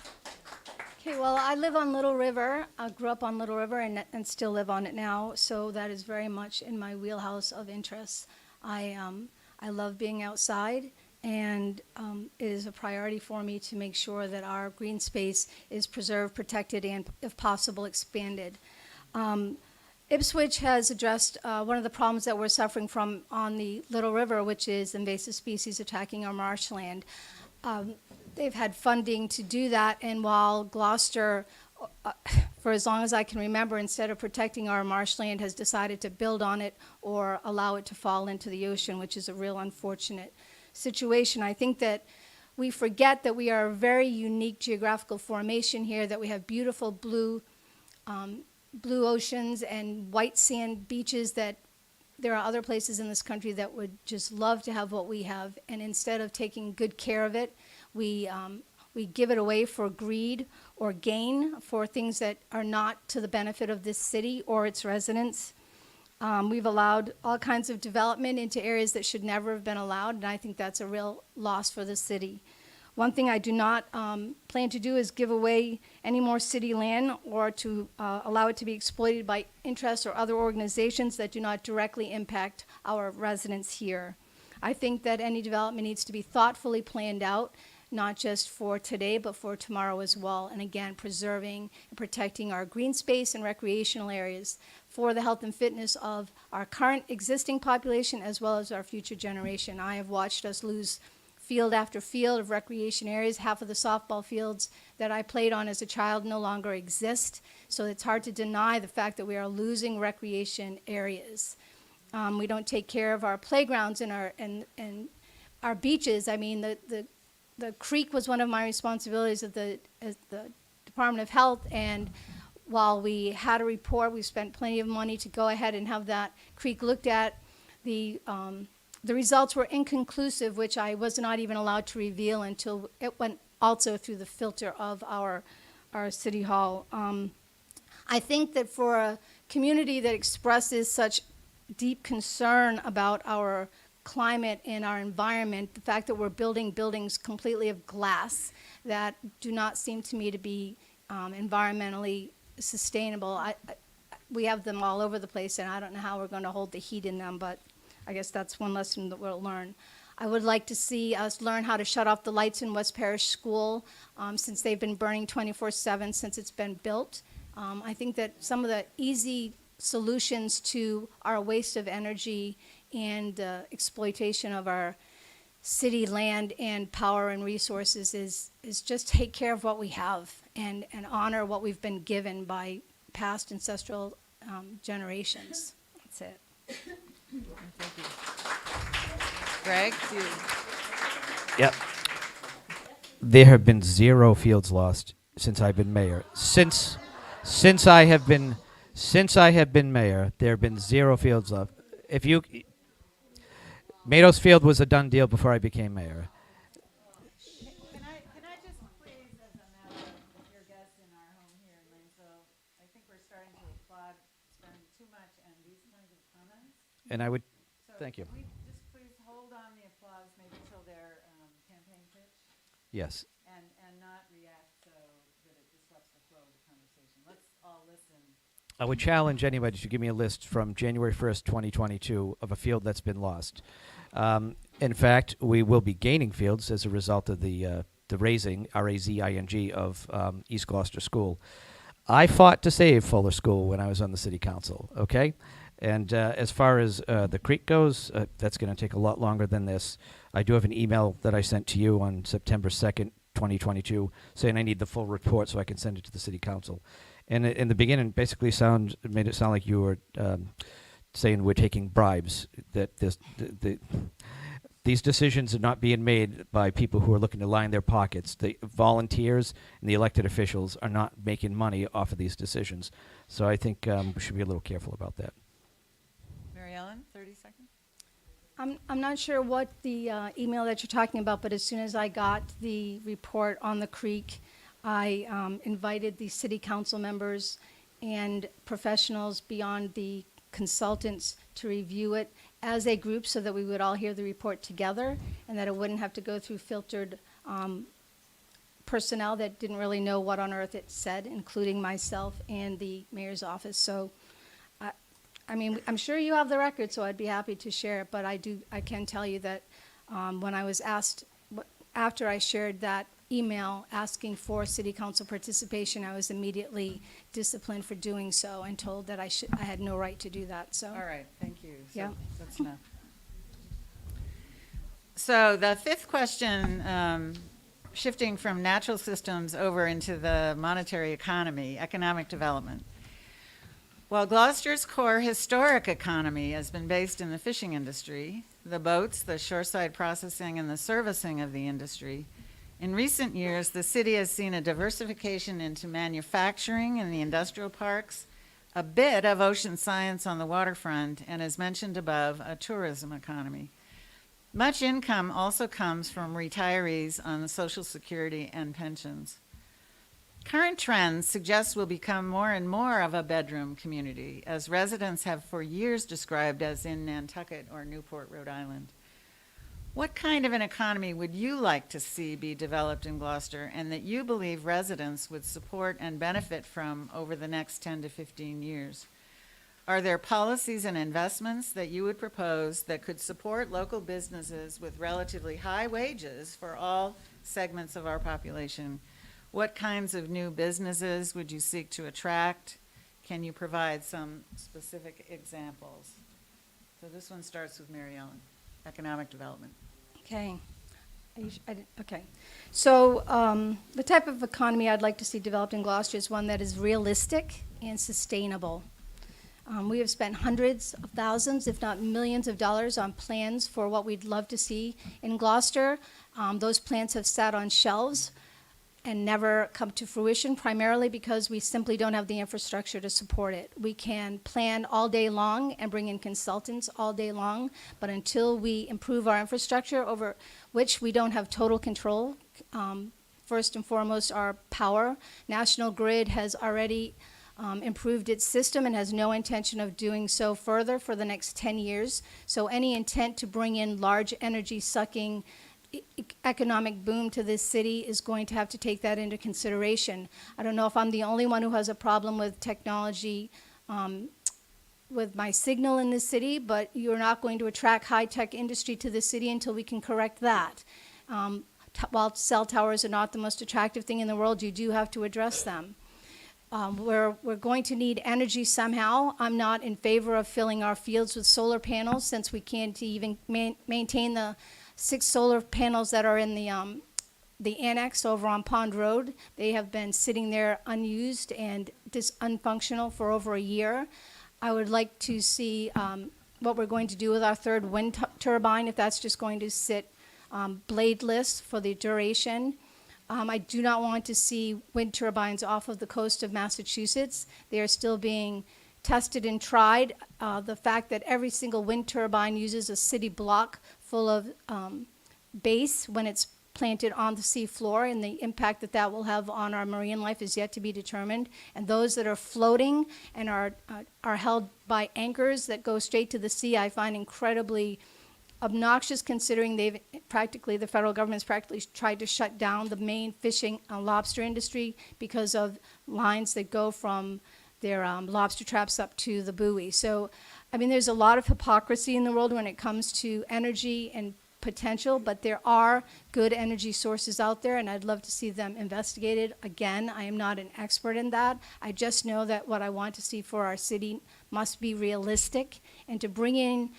Okay, well, I live on Little River. I grew up on Little River and still live on it now, so that is very much in my wheelhouse of interests. I love being outside, and it is a priority for me to make sure that our green space is preserved, protected, and, if possible, expanded. Ipswich has addressed one of the problems that we're suffering from on the Little River, which is invasive species attacking our marshland. They've had funding to do that, and while Gloucester for as long as I can remember, instead of protecting our marshland, has decided to build on it or allow it to fall into the ocean, which is a real unfortunate situation. I think that we forget that we are a very unique geographical formation here, that we have beautiful blue oceans and white sand beaches, that there are other places in this country that would just love to have what we have. And instead of taking good care of it, we give it away for greed or gain for things that are not to the benefit of this city or its residents. We've allowed all kinds of development into areas that should never have been allowed, and I think that's a real loss for the city. One thing I do not plan to do is give away any more city land or to allow it to be exploited by interests or other organizations that do not directly impact our residents here. I think that any development needs to be thoughtfully planned out, not just for today, but for tomorrow as well. And again, preserving and protecting our green space and recreational areas for the health and fitness of our current existing population as well as our future generation. I have watched us lose field after field of recreation areas. Half of the softball fields that I played on as a child no longer exist. So it's hard to deny the fact that we are losing recreation areas. We don't take care of our playgrounds and our beaches. I mean, the creek was one of my responsibilities as the Department of Health, and while we had a report, we spent plenty of money to go ahead and have that creek looked at. The results were inconclusive, which I was not even allowed to reveal until it went also through the filter of our city hall. I think that for a community that expresses such deep concern about our climate and our environment, the fact that we're building buildings completely of glass that do not seem to me to be environmentally sustainable. We have them all over the place, and I don't know how we're going to hold the heat in them, but I guess that's one lesson that we'll learn. I would like to see us learn how to shut off the lights in West Parish School since they've been burning 24/7 since it's been built. I think that some of the easy solutions to our waste of energy and exploitation of our city land and power and resources is just take care of what we have and honor what we've been given by past ancestral generations. That's it. Thank you. Greg? Yep. There have been 0 fields lost since I've been mayor. Since I have been mayor, there have been 0 fields lost. Mados Field was a done deal before I became mayor. Can I just please, as a matter of your guests in our home here in Lanesville, I think we're starting to applaud spending too much on these kinds of comments. And I would, So thank you. Can we just please hold on the applause maybe till their campaign pitch Yes. and not react so that it disrupts the flow of the conversation. Let's all listen. I would challenge anybody to give me a list from January 1st, 2022 of a field that's been lost. In fact, we will be gaining fields as a result of the raising, R-A-Z-I-N-G, of East Gloucester School. I fought to save Fuller School when I was on the city council, okay? And as far as the creek goes, that's going to take a lot longer than this. I do have an email that I sent to you on September 2nd, 2022, saying I need the full report so I can send it to the city council. And in the beginning, basically made it sound like you were saying we're taking bribes, that these decisions are not being made by people who are looking to line their pockets. The volunteers and the elected officials are not making money off of these decisions. So I think we should be a little careful about that. Mary Ellen, 30 seconds. I'm not sure what the email that you're talking about, but as soon as I got the report on the creek, I invited the city council members and professionals beyond the consultants to review it as a group so that we would all hear the report together and that it wouldn't have to go through filtered personnel that didn't really know what on earth it said, including myself and the mayor's office. So, I mean, I'm sure you have the record, so I'd be happy to share it, but I can tell you that when I was asked, after I shared that email asking for city council participation, I was immediately disciplined for doing so and told that I had no right to do that. So. All right, thank you. So Yeah. that's enough. So the fifth question shifting from natural systems over into the monetary economy, economic development. While Gloucester's core historic economy has been based in the fishing industry, the boats, the shoreside processing, and the servicing of the industry, in recent years, the city has seen a diversification into manufacturing in the industrial parks, a bit of ocean science on the waterfront, and as mentioned above, a tourism economy. Much income also comes from retirees on Social Security and pensions. Current trends suggest we'll become more and more of a bedroom community, as residents have for years described as in Nantucket or Newport, Rhode Island. What kind of an economy would you like to see be developed in Gloucester and that you believe residents would support and benefit from over the next 10 to 15 years? Are there policies and investments that you would propose that could support local businesses with relatively high wages for all segments of our population? What kinds of new businesses would you seek to attract? Can you provide some specific examples? So this one starts with Mary Ellen, economic development. Okay. Okay. So the type of economy I'd like to see developed in Gloucester is one that is realistic and sustainable. We have spent hundreds of thousands, if not millions of dollars on plans for what we'd love to see in Gloucester. Those plans have sat on shelves and never come to fruition, primarily because we simply don't have the infrastructure to support it. We can plan all day long and bring in consultants all day long, but until we improve our infrastructure, over which we don't have total control, first and foremost our power. National Grid has already improved its system and has no intention of doing so further for the next 10 years. So any intent to bring in large energy sucking economic boom to this city is going to have to take that into consideration. I don't know if I'm the only one who has a problem with technology with my signal in this city, but you're not going to attract high-tech industry to the city until we can correct that. While cell towers are not the most attractive thing in the world, you do have to address them. We're going to need energy somehow. I'm not in favor of filling our fields with solar panels, since we can't even maintain the 6 solar panels that are in the annex over on Pond Road. They have been sitting there unused and unfunctional for over a year. I would like to see what we're going to do with our third wind turbine, if that's just going to sit bladeless for the duration. I do not want to see wind turbines off of the coast of Massachusetts. They are still being tested and tried. The fact that every single wind turbine uses a city block full of base when it's planted on the sea floor, and the impact that that will have on our marine life is yet to be determined. And those that are floating and are held by anchors that go straight to the sea, I find incredibly obnoxious, considering the federal government's practically tried to shut down the main fishing and lobster industry because of lines that go from their lobster traps up to the buoy. So, I mean, there's a lot of hypocrisy in the world when it comes to energy and potential, but there are good energy sources out there, and I'd love to see them investigated. Again, I am not an expert in that. I just know that what I want to see for our city must be realistic, and to bring in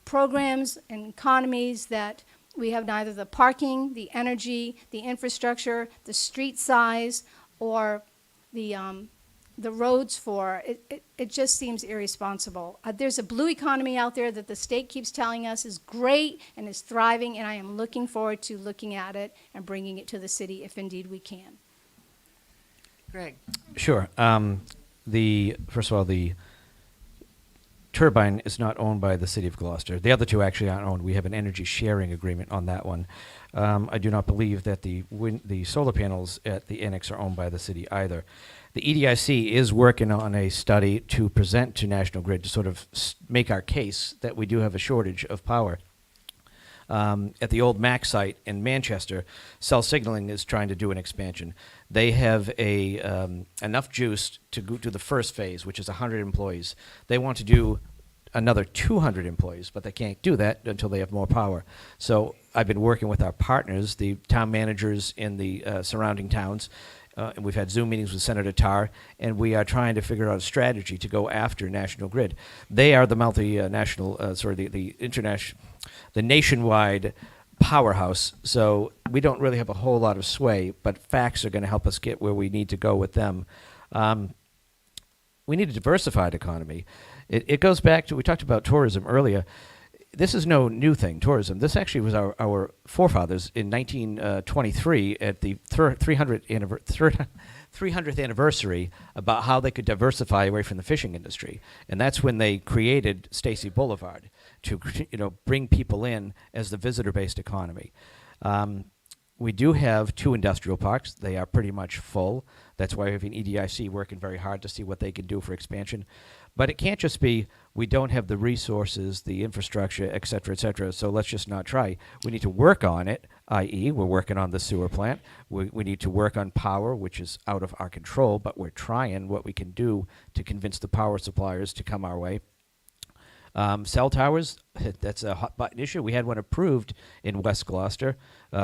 programs and economies that we have neither the parking, the energy, the infrastructure, the street size, or the roads for. It just seems irresponsible. There's a blue economy out there that the state keeps telling us is great and is thriving, and I am looking forward to looking at it and bringing it to the city if indeed we can. Greg. Sure. First of all, the turbine is not owned by the city of Gloucester. The other two actually aren't owned. We have an energy sharing agreement on that one. I do not believe that the solar panels at the annex are owned by the city either. The EDIC is working on a study to present to National Grid to sort of make our case that we do have a shortage of power. At the old MAC site in Manchester, Cell Signaling is trying to do an expansion. They have enough juice to go to the first phase, which is 100 employees. They want to do another 200 employees, but they can't do that until they have more power. So I've been working with our partners, the town managers in the surrounding towns, and we've had Zoom meetings with Senator Tarr, and we are trying to figure out a strategy to go after National Grid. They are the multinational, the nationwide powerhouse, so we don't really have a whole lot of sway, but facts are going to help us get where we need to go with them. We need a diversified economy. It goes back to, we talked about tourism earlier. This is no new thing, tourism. This actually was our forefathers in 1923 at the 300th anniversary about how they could diversify away from the fishing industry. And that's when they created Stacy Boulevard to bring people in as the visitor-based economy. We do have 2 industrial parks. They are pretty much full. That's why we have an EDIC working very hard to see what they can do for expansion. But it can't just be, we don't have the resources, the infrastructure, et cetera, so let's just not try. We need to work on it, i.e. we're working on the sewer plant. We need to work on power, which is out of our control, but we're trying what we can do to convince the power suppliers to come our way. Cell towers, that's a hot button issue. We had one approved in West Gloucester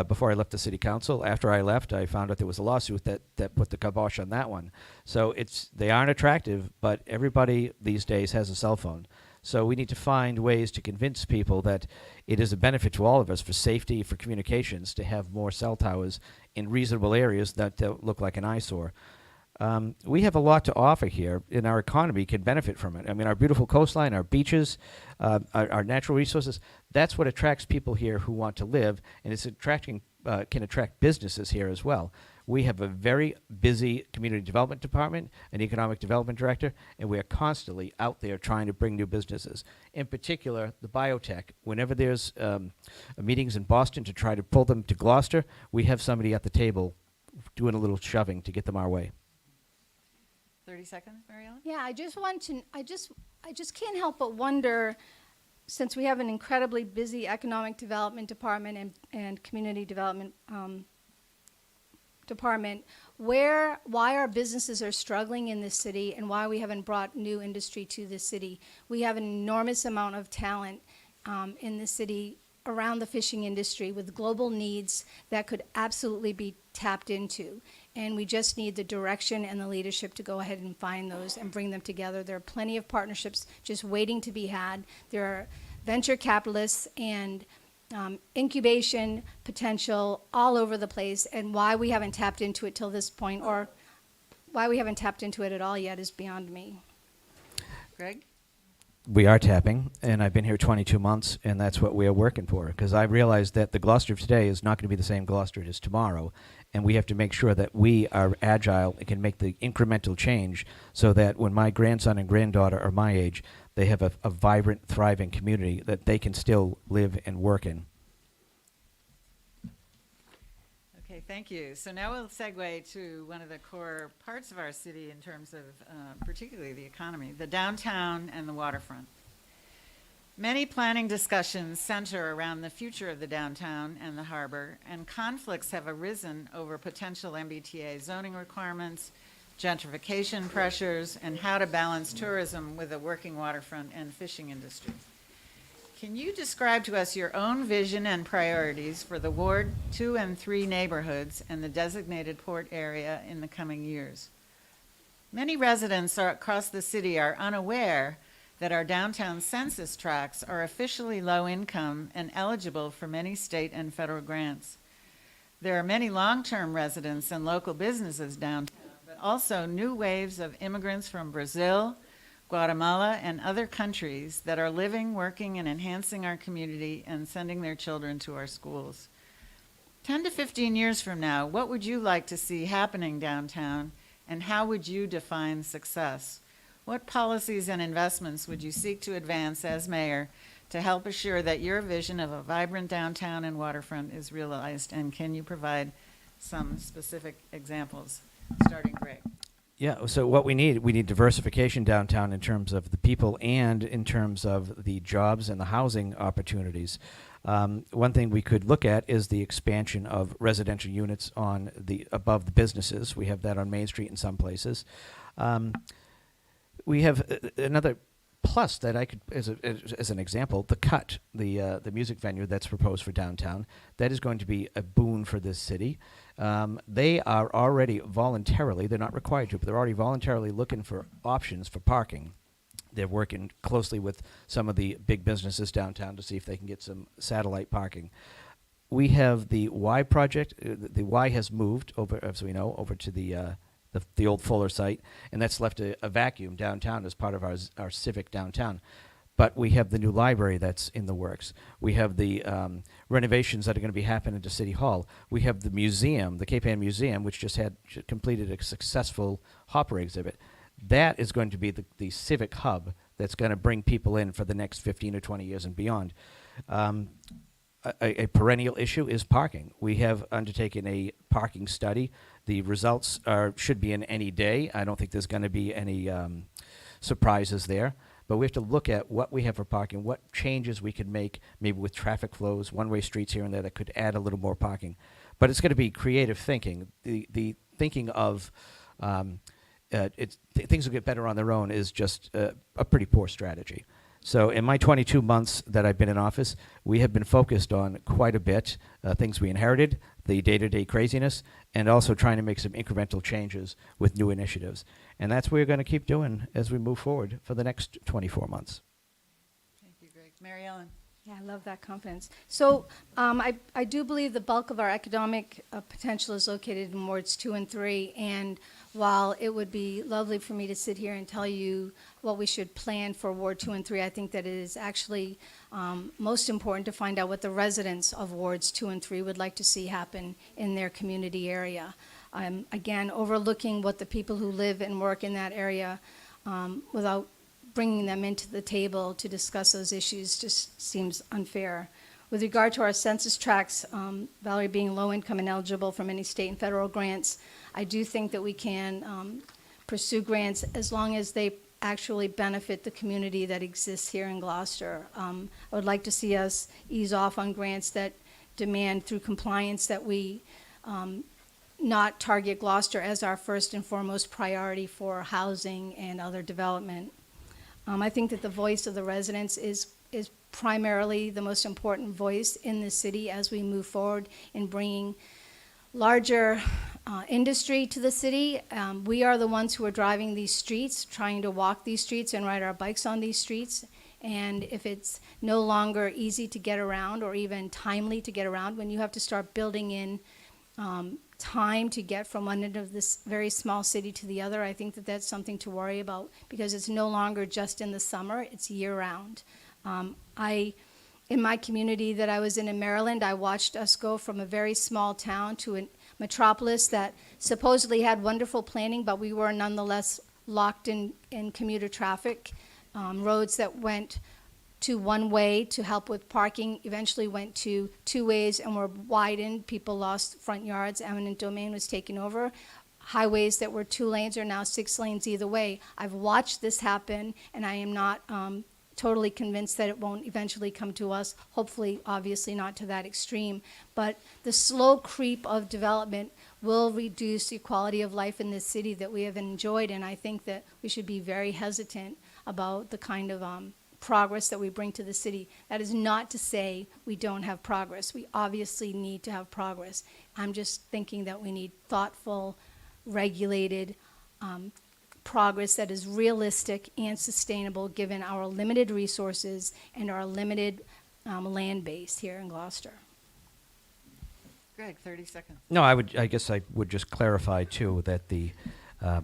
before I left the city council. After I left, I found out there was a lawsuit that put the kibosh on that one. So they aren't attractive, but everybody these days has a cell phone. So we need to find ways to convince people that it is a benefit to all of us for safety, for communications, to have more cell towers in reasonable areas that don't look like an eyesore. We have a lot to offer here, and our economy can benefit from it. I mean, our beautiful coastline, our beaches, our natural resources, that's what attracts people here who want to live, and it's can attract businesses here as well. We have a very busy community development department, an economic development director, and we are constantly out there trying to bring new businesses. In particular, the biotech. Whenever there's meetings in Boston to try to pull them to Gloucester, we have somebody at the table doing a little shoving to get them our way. 30 seconds, Mary Ellen? Yeah, I just can't help but wonder, since we have an incredibly busy economic development department and community development department, why our businesses are struggling in this city and why we haven't brought new industry to this city. We have an enormous amount of talent in the city around the fishing industry with global needs that could absolutely be tapped into. And we just need the direction and the leadership to go ahead and find those and bring them together. There are plenty of partnerships just waiting to be had. There are venture capitalists and incubation potential all over the place, and why we haven't tapped into it till this point, or why we haven't tapped into it at all yet, is beyond me. Greg? We are tapping, and I've been here 22 months, and that's what we are working for, because I realized that the Gloucester of today is not going to be the same Gloucester it is tomorrow, and we have to make sure that we are agile and can make the incremental change so that when my grandson and granddaughter are my age, they have a vibrant, thriving community that they can still live and work in. Okay, thank you. So now we'll segue to one of the core parts of our city in terms of particularly the economy, the downtown and the waterfront. Many planning discussions center around the future of the downtown and the harbor, and conflicts have arisen over potential MBTA zoning requirements, gentrification pressures, and how to balance tourism with a working waterfront and fishing industry. Can you describe to us your own vision and priorities for the Ward 2 and 3 neighborhoods and the designated port area in the coming years? Many residents across the city are unaware that our downtown census tracts are officially low income and eligible for many state and federal grants. There are many long-term residents and local businesses downtown, but also new waves of immigrants from Brazil, Guatemala, and other countries that are living, working, and enhancing our community and sending their children to our schools. 10 to 15 years from now, what would you like to see happening downtown, and how would you define success? What policies and investments would you seek to advance as mayor to help assure that your vision of a vibrant downtown and waterfront is realized? And can you provide some specific examples, starting Greg? Yeah, so what we need diversification downtown in terms of the people and in terms of the jobs and the housing opportunities. One thing we could look at is the expansion of residential units on above the businesses. We have that on Main Street in some places. We have another plus that I could, as an example, the Cut, the music venue that's proposed for downtown. That is going to be a boon for this city. They are already voluntarily, they're not required to, but they're already voluntarily looking for options for parking. They're working closely with some of the big businesses downtown to see if they can get some satellite parking. we have the Y project. The Y has moved over, as we know, over to the old Fuller site, and that's left a vacuum downtown as part of our civic downtown. But we have the new library that's in the works. We have the renovations that are going to be happening to City Hall. We have the museum, the Cape Ann Museum, which just completed a successful Hopper exhibit. That is going to be the civic hub that's going to bring people in for the next 15 or 20 years and beyond. A perennial issue is parking. We have undertaken a parking study. The results should be in any day. I don't think there's going to be any surprises there. But we have to look at what we have for parking, what changes we could make, maybe with traffic flows, one-way streets here and there that could add a little more parking. But it's going to be creative thinking. The thinking of things will get better on their own is just a pretty poor strategy. So in my 22 months that I've been in office, we have been focused on quite a bit, things we inherited, the day-to-day craziness, and also trying to make some incremental changes with new initiatives. And that's what we're going to keep doing as we move forward for the next 24 months. Thank you, Greg. Mary Ellen. Yeah, I love that confidence. So I do believe the bulk of our economic potential is located in wards 2 and 3. And while it would be lovely for me to sit here and tell you what we should plan for ward 2 and 3, I think that it is actually most important to find out what the residents of wards 2 and 3 would like to see happen in their community area. Again, overlooking what the people who live and work in that area without bringing them into the table to discuss those issues just seems unfair. With regard to our census tracts, Valerie being low income and eligible for many state and federal grants, I do think that we can pursue grants as long as they actually benefit the community that exists here in Gloucester. I would like to see us ease off on grants that demand through compliance that we not target Gloucester as our first and foremost priority for housing and other development. I think that the voice of the residents is primarily the most important voice in the city as we move forward in bringing larger industry to the city. We are the ones who are driving these streets, trying to walk these streets and ride our bikes on these streets. And if it's no longer easy to get around or even timely to get around, when you have to start building in time to get from one end of this very small city to the other, I think that that's something to worry about because it's no longer just in the summer, it's year-round. In my community that I was in Maryland, I watched us go from a very small town to a metropolis that supposedly had wonderful planning, but we were nonetheless locked in commuter traffic. Roads that went to one way to help with parking eventually went to 2 ways and were widened. People lost front yards. Eminent domain was taken over. Highways that were 2 lanes are now 6 lanes either way. I've watched this happen, and I am not totally convinced that it won't eventually come to us. Hopefully, obviously not to that extreme. But the slow creep of development will reduce the quality of life in this city that we have enjoyed, and I think that we should be very hesitant about the kind of progress that we bring to the city. That is not to say we don't have progress. We obviously need to have progress. I'm just thinking that we need thoughtful, regulated progress that is realistic and sustainable given our limited resources and our limited land base here in Gloucester. Greg, 30 seconds. No, I guess I would just clarify too that the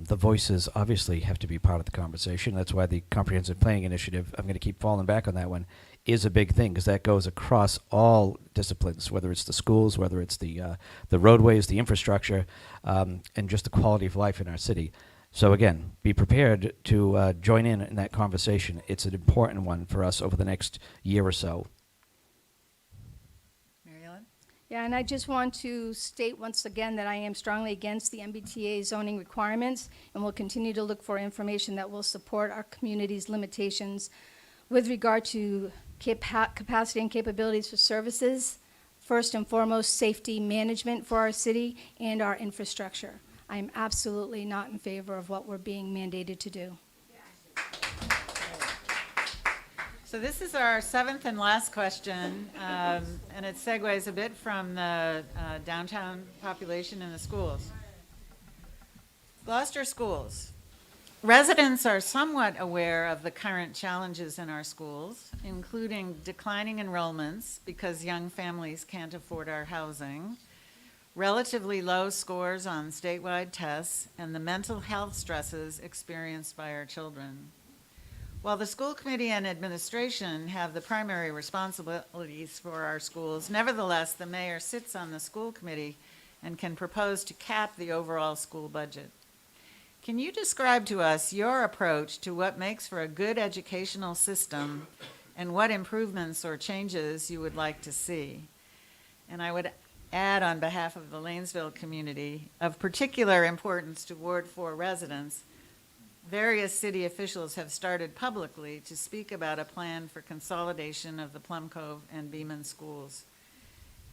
voices obviously have to be part of the conversation. That's why the Comprehensive Planning Initiative, I'm going to keep falling back on that one, is a big thing because that goes across all disciplines, whether it's the schools, whether it's the roadways, the infrastructure, and just the quality of life in our city. So again, be prepared to join in that conversation. It's an important one for us over the next year or so. Mary Ellen? Yeah, and I just want to state once again that I am strongly against the MBTA zoning requirements and will continue to look for information that will support our community's limitations with regard to capacity and capabilities for services, first and foremost, safety management for our city and our infrastructure. I am absolutely not in favor of what we're being mandated to do. So this is our 7th and last question, and it segues a bit from the downtown population and the schools. Gloucester schools, Residents are somewhat aware of the current challenges in our schools, including declining enrollments because young families can't afford our housing, relatively low scores on statewide tests, and the mental health stresses experienced by our children. While the school committee and administration have the primary responsibilities for our schools, nevertheless, the mayor sits on the school committee and can propose to cap the overall school budget. Can you describe to us your approach to what makes for a good educational system and what improvements or changes you would like to see? And I would add, on behalf of the Lanesville community, of particular importance to Ward 4 residents, various city officials have started publicly to speak about a plan for consolidation of the Plum Cove and Beaman schools.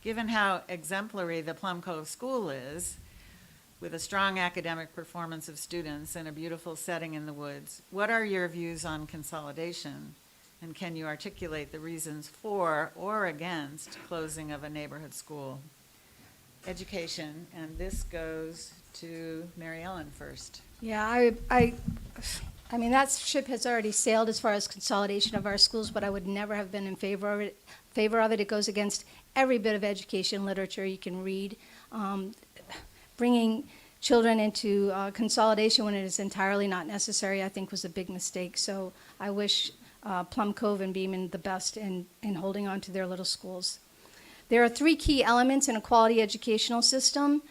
Given how exemplary the Plum Cove School is, with a strong academic performance of students and a beautiful setting in the woods, what are your views on consolidation? And can you articulate the reasons for or against closing of a neighborhood school? Education, and this goes to Mary Ellen first. Yeah, I mean, that ship has already sailed as far as consolidation of our schools, but I would never have been in favor of it. It goes against every bit of education literature you can read. Bringing children into consolidation when it is entirely not necessary, I think, was a big mistake. So I wish Plum Cove and Beaman the best in holding on to their little schools. There are 3 key elements in a quality educational system.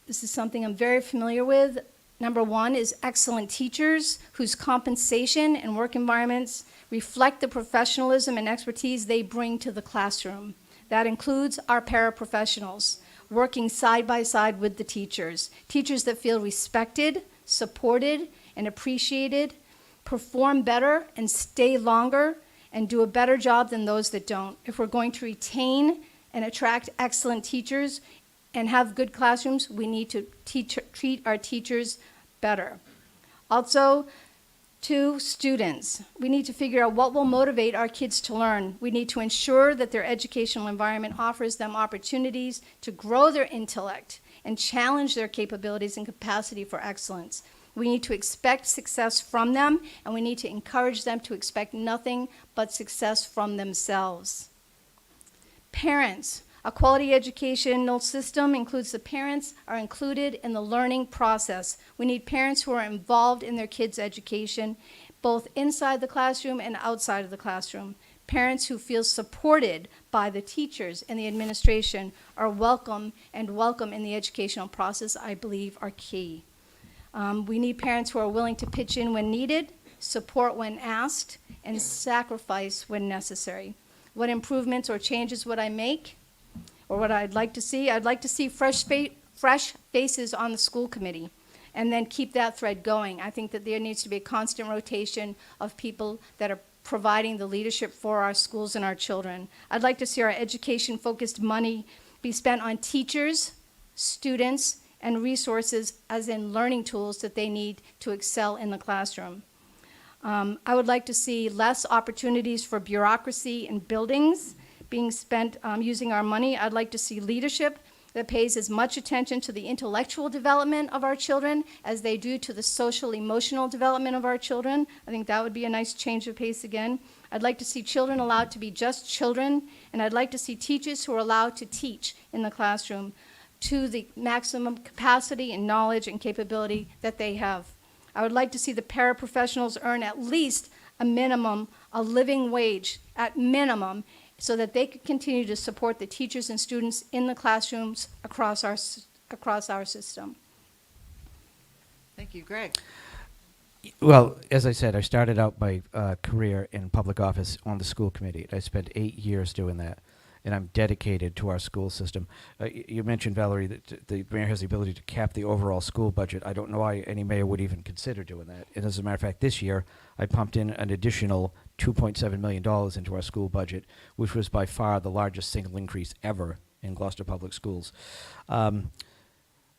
This is something I'm very familiar with. Number 1 is excellent teachers whose compensation and work environments reflect the professionalism and expertise they bring to the classroom. That includes our paraprofessionals, working side by side with the teachers. Teachers that feel respected, supported, and appreciated, perform better and stay longer, and do a better job than those that don't. If we're going to retain and attract excellent teachers and have good classrooms, we need to treat our teachers better. Also, to students, we need to figure out what will motivate our kids to learn. We need to ensure that their educational environment offers them opportunities to grow their intellect and challenge their capabilities and capacity for excellence. We need to expect success from them, and we need to encourage them to expect nothing but success from themselves. Parents. A quality educational system includes the parents are included in the learning process. We need parents who are involved in their kids' education, both inside the classroom and outside of the classroom. Parents who feel supported by the teachers and the administration are welcome in the educational process, I believe, are key. We need parents who are willing to pitch in when needed, support when asked, and sacrifice when necessary. What improvements or changes would I make? Or what I'd like to see? I'd like to see fresh faces on the school committee, and then keep that thread going. I think that there needs to be a constant rotation of people that are providing the leadership for our schools and our children. I'd like to see our education-focused money be spent on teachers, students, and resources, as in learning tools that they need to excel in the classroom. I would like to see less opportunities for bureaucracy in buildings being spent using our money. I'd like to see leadership that pays as much attention to the intellectual development of our children as they do to the social, emotional development of our children. I think that would be a nice change of pace again. I'd like to see children allowed to be just children, and I'd like to see teachers who are allowed to teach in the classroom to the maximum capacity and knowledge and capability that they have. I would like to see the paraprofessionals earn at least a minimum, a living wage at minimum, so that they could continue to support the teachers and students in the classrooms across our system. Thank you, Greg. Well, as I said, I started out my career in public office on the school committee. I spent 8 years doing that, and I'm dedicated to our school system. You mentioned, Valerie, that the mayor has the ability to cap the overall school budget. I don't know why any mayor would even consider doing that. And as a matter of fact, this year, I pumped in an additional $2.7 million into our school budget, which was by far the largest single increase ever in Gloucester Public Schools.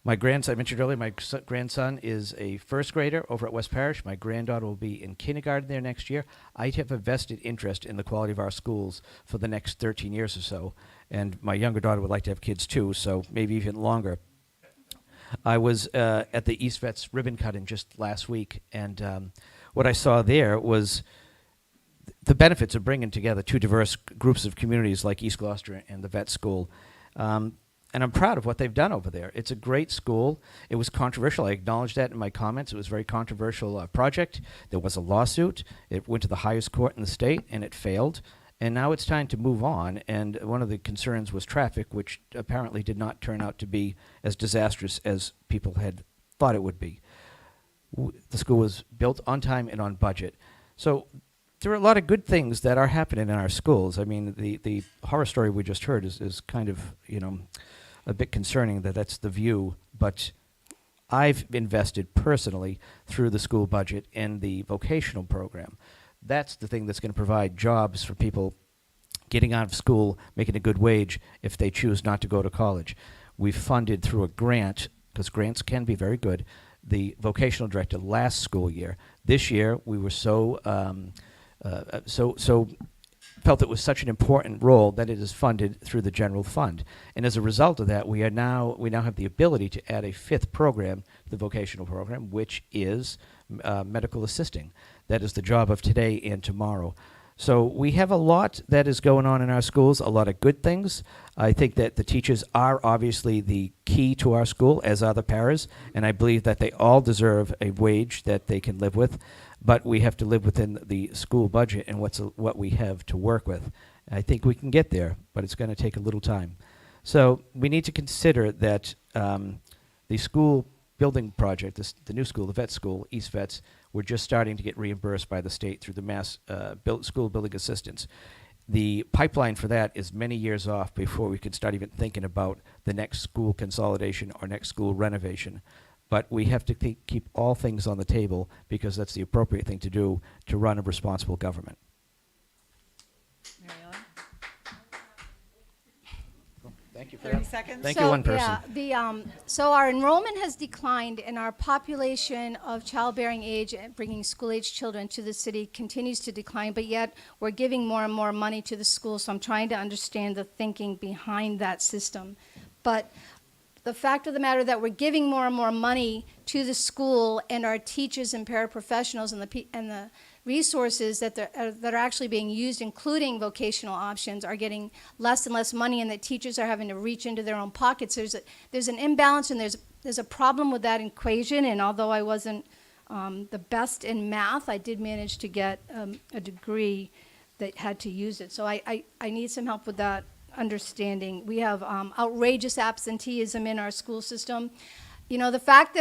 My grandson, I mentioned earlier, my grandson is a first grader over at West Parish. My granddaughter will be in kindergarten there next year. I have a vested interest in the quality of our schools for the next 13 years or so. And my younger daughter would like to have kids too, so maybe even longer. I was at the East Vets ribbon cutting just last week, and what I saw there was the benefits of bringing together two diverse groups of communities like East Gloucester and the vet school. And I'm proud of what they've done over there. It's a great school. It was controversial. I acknowledged that in my comments. It was a very controversial project. There was a lawsuit. It went to the highest court in the state, and it failed. And now it's time to move on. And one of the concerns was traffic, which apparently did not turn out to be as disastrous as people had thought it would be. The school was built on time and on budget. So there are a lot of good things that are happening in our schools. I mean, the horror story we just heard is kind of, a bit concerning that that's the view, but I've invested personally through the school budget in the vocational program. That's the thing that's going to provide jobs for people getting out of school, making a good wage if they choose not to go to college. We've funded through a grant, because grants can be very good, the vocational director last school year. This year, we were so felt it was such an important role that it is funded through the general fund. And as a result of that, we now have the ability to add a fifth program to the vocational program, which is medical assisting. That is the job of today and tomorrow. So we have a lot that is going on in our schools, a lot of good things. I think that the teachers are obviously the key to our school, as are the paras, and I believe that they all deserve a wage that they can live with. But we have to live within the school budget and what we have to work with. I think we can get there, but it's going to take a little time. So we need to consider that the school building project, the new school, the vet school, East Vets, we're just starting to get reimbursed by the state through the Mass School Building Assistance. The pipeline for that is many years off before we could start even thinking about the next school consolidation or next school renovation. But we have to keep all things on the table because that's the appropriate thing to do to run a responsible government. Mary Ellen? Thank you for 30 seconds? Thank you, one person. Yeah, so our enrollment has declined, and our population of childbearing age and bringing school-age children to the city continues to decline, but yet we're giving more and more money to the school, so I'm trying to understand the thinking behind that system. But the fact of the matter that we're giving more and more money to the school, and our teachers and paraprofessionals and the resources that are actually being used, including vocational options, are getting less and less money, and that teachers are having to reach into their own pockets. There's an imbalance, and there's a problem with that equation. And although I wasn't the best in math, I did manage to get a degree that had to use it. So I need some help with that understanding. We have outrageous absenteeism in our school system. The fact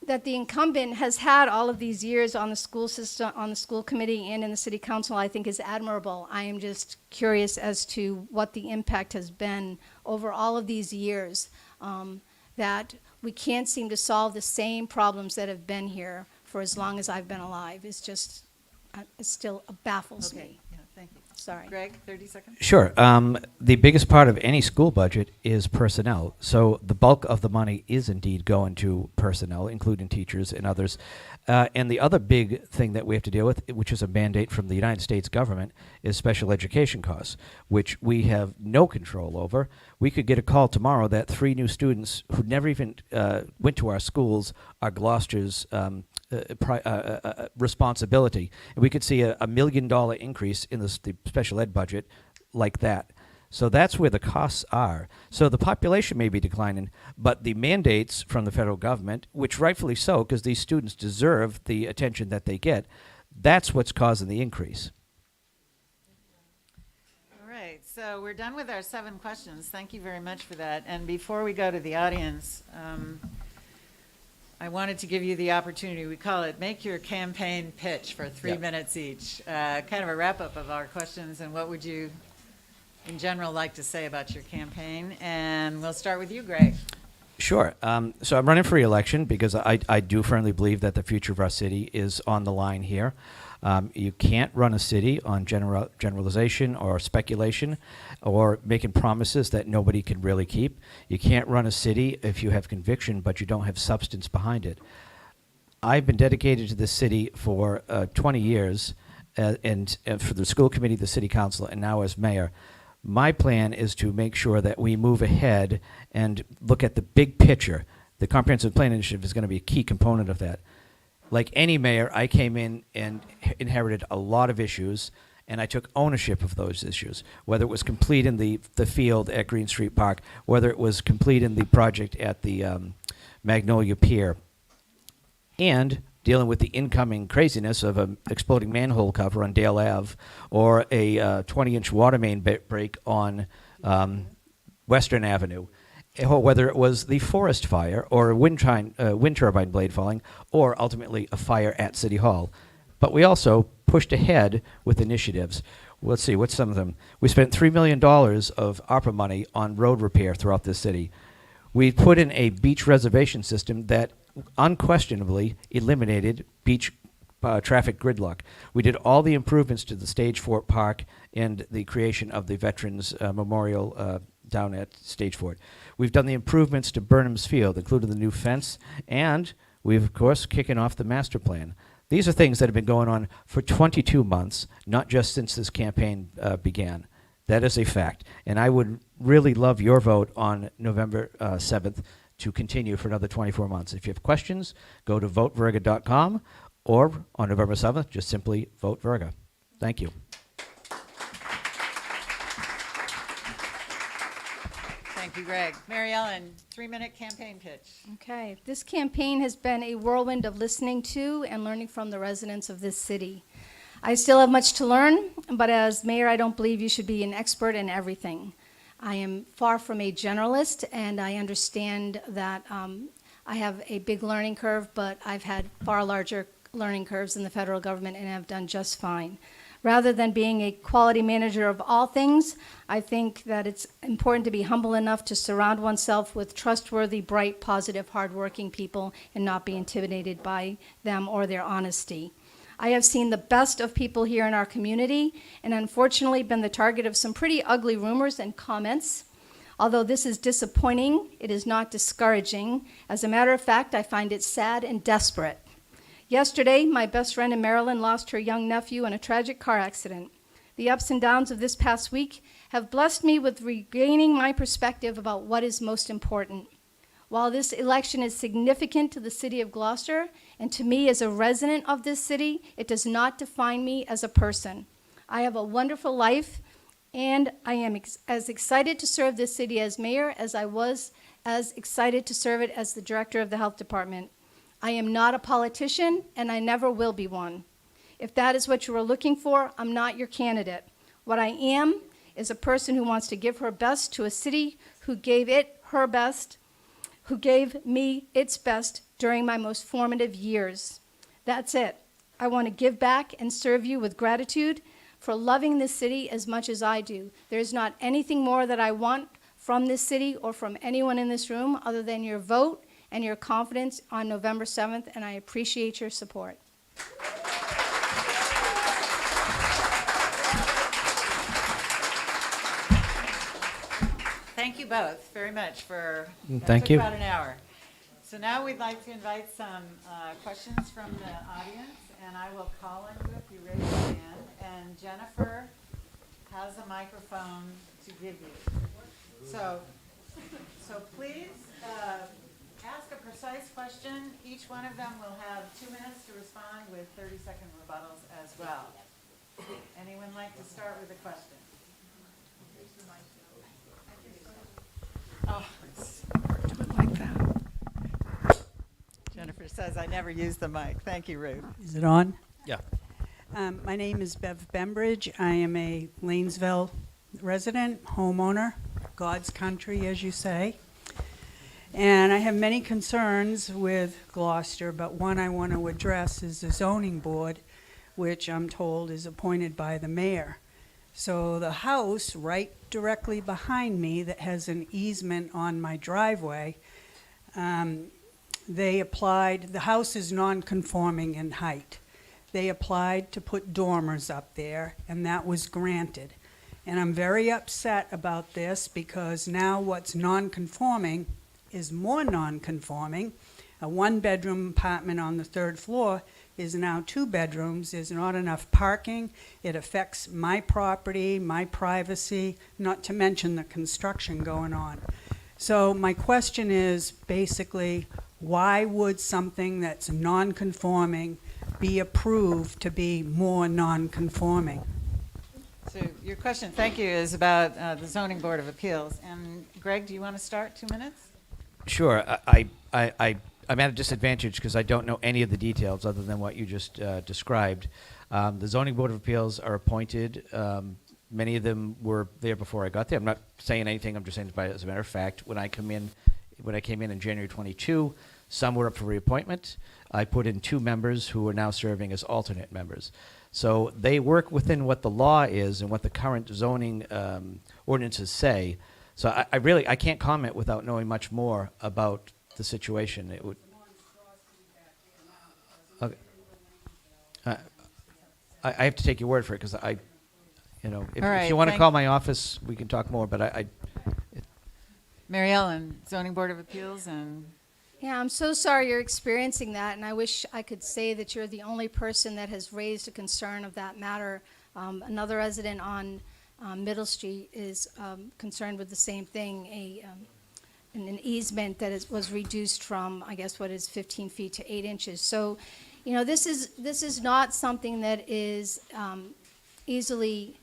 that the incumbent has had all of these years on the school system, on the school committee, and in the city council, I think is admirable. I am just curious as to what the impact has been over all of these years, that we can't seem to solve the same problems that have been here for as long as I've been alive. It's just, it still baffles me. Yeah, thank you. Sorry. Greg, 30 seconds? Sure. The biggest part of any school budget is personnel. So the bulk of the money is indeed going to personnel, including teachers and others. And the other big thing that we have to deal with, which is a mandate from the United States government, is special education costs, which we have no control over. We could get a call tomorrow that 3 new students who never even went to our schools are Gloucester's responsibility. And we could see a $1 million increase in the special ed budget like that. So that's where the costs are. So the population may be declining, but the mandates from the federal government, which rightfully so, because these students deserve the attention that they get, that's what's causing the increase. All right, so we're done with our 7 questions. Thank you very much for that. And before we go to the audience, I wanted to give you the opportunity, we call it Make Your Campaign Pitch for 3 minutes each. Kind of a wrap-up of our questions, and what would you, in general, like to say about your campaign? And we'll start with you, Greg. Sure. So I'm running for re-election because I do firmly believe that the future of our city is on the line here. You can't run a city on generalization or speculation or making promises that nobody can really keep. You can't run a city if you have conviction but you don't have substance behind it. I've been dedicated to this city for 20 years and for the school committee, the city council, and now as mayor. My plan is to make sure that we move ahead and look at the big picture. The comprehensive plan initiative is going to be a key component of that. Like any mayor, I came in and inherited a lot of issues, and I took ownership of those issues, whether it was complete in the field at Green Street Park, whether it was complete in the project at the Magnolia Pier, and dealing with the incoming craziness of an exploding manhole cover on Dale Ave, or a 20-inch water main break on Western Avenue, or whether it was the forest fire, or a wind turbine blade falling, or ultimately a fire at City Hall. But we also pushed ahead with initiatives. Let's see, what's some of them? We spent $3 million of ARPA money on road repair throughout this city. We put in a beach reservation system that unquestionably eliminated beach traffic gridlock. We did all the improvements to the Stage Fort Park and the creation of the Veterans Memorial down at Stage Fort. We've done the improvements to Burnham's Field, including the new fence, and we've, of course, kicking off the master plan. These are things that have been going on for 22 months, not just since this campaign began. That is a fact. And I would really love your vote on November 7th to continue for another 24 months. If you have questions, go to voteverga.com, or on November 7th, just simply vote Verga. Thank you. Thank you, Greg. Mary Ellen, 3-minute campaign pitch. Okay, this campaign has been a whirlwind of listening to and learning from the residents of this city. I still have much to learn, but as mayor, I don't believe you should be an expert in everything. I am far from a generalist, and I understand that I have a big learning curve, but I've had far larger learning curves in the federal government and have done just fine. Rather than being a quality manager of all things, I think that it's important to be humble enough to surround oneself with trustworthy, bright, positive, hardworking people and not be intimidated by them or their honesty. I have seen the best of people here in our community and unfortunately been the target of some pretty ugly rumors and comments. Although this is disappointing, it is not discouraging. As a matter of fact, I find it sad and desperate. Yesterday, my best friend in Maryland lost her young nephew in a tragic car accident. The ups and downs of this past week have blessed me with regaining my perspective about what is most important. While this election is significant to the city of Gloucester and to me as a resident of this city, it does not define me as a person. I have a wonderful life, and I am as excited to serve this city as mayor as I was as excited to serve it as the director of the health department. I am not a politician, and I never will be one. If that is what you are looking for, I'm not your candidate. What I am is a person who wants to give her best to a city who gave it her best, who gave me its best during my most formative years. That's it. I want to give back and serve you with gratitude for loving this city as much as I do. There's not anything more that I want from this city or from anyone in this room other than your vote and your confidence on November 7th, and I appreciate your support. Thank you both very much for Thank you. about an hour. So now we'd like to invite some questions from the audience, and I will call on you if you raise your hand. And Jennifer has a microphone to give you. So please ask a precise question. Each one of them will have 2 minutes to respond with 30-second rebuttals as well. Anyone like to start with a question? Oh, Do it like that. Jennifer says I never use the mic. Thank you, Ruth. Is it on? Yeah. My name is Bev Bembridge. I am a Lanesville resident, homeowner, God's country, as you say. And I have many concerns with Gloucester, but one I want to address is the zoning board, which I'm told is appointed by the mayor. So the house right directly behind me that has an easement on my driveway, they applied, the house is non-conforming in height. They applied to put dormers up there, and that was granted. And I'm very upset about this because now what's non-conforming is more non-conforming. A one-bedroom apartment on the 3rd floor is now 2 bedrooms. There's not enough parking. It affects my property, my privacy, not to mention the construction going on. So my question is basically, why would something that's non-conforming be approved to be more non-conforming? So your question, thank you, is about the Zoning Board of Appeals. And Greg, do you want to start? 2 minutes? Sure. I'm at a disadvantage because I don't know any of the details other than what you just described. The Zoning Board of Appeals are appointed. Many of them were there before I got there. I'm not saying anything. I'm just saying, as a matter of fact, when I came in January 22, some were up for reappointment. I put in 2 members who are now serving as alternate members. So they work within what the law is and what the current zoning ordinances say. So I can't comment without knowing much more about the situation. It would. Okay. I have to take your word for it because if All right, you want to call my office, we can talk more. But Mary Ellen, Zoning Board of Appeals, and Yeah, I'm so sorry you're experiencing that, and I wish I could say that you're the only person that has raised a concern of that matter. Another resident on Middle Street is concerned with the same thing, an easement that was reduced from, I guess, what is 15 feet to 8 inches. So, this is not something that is easily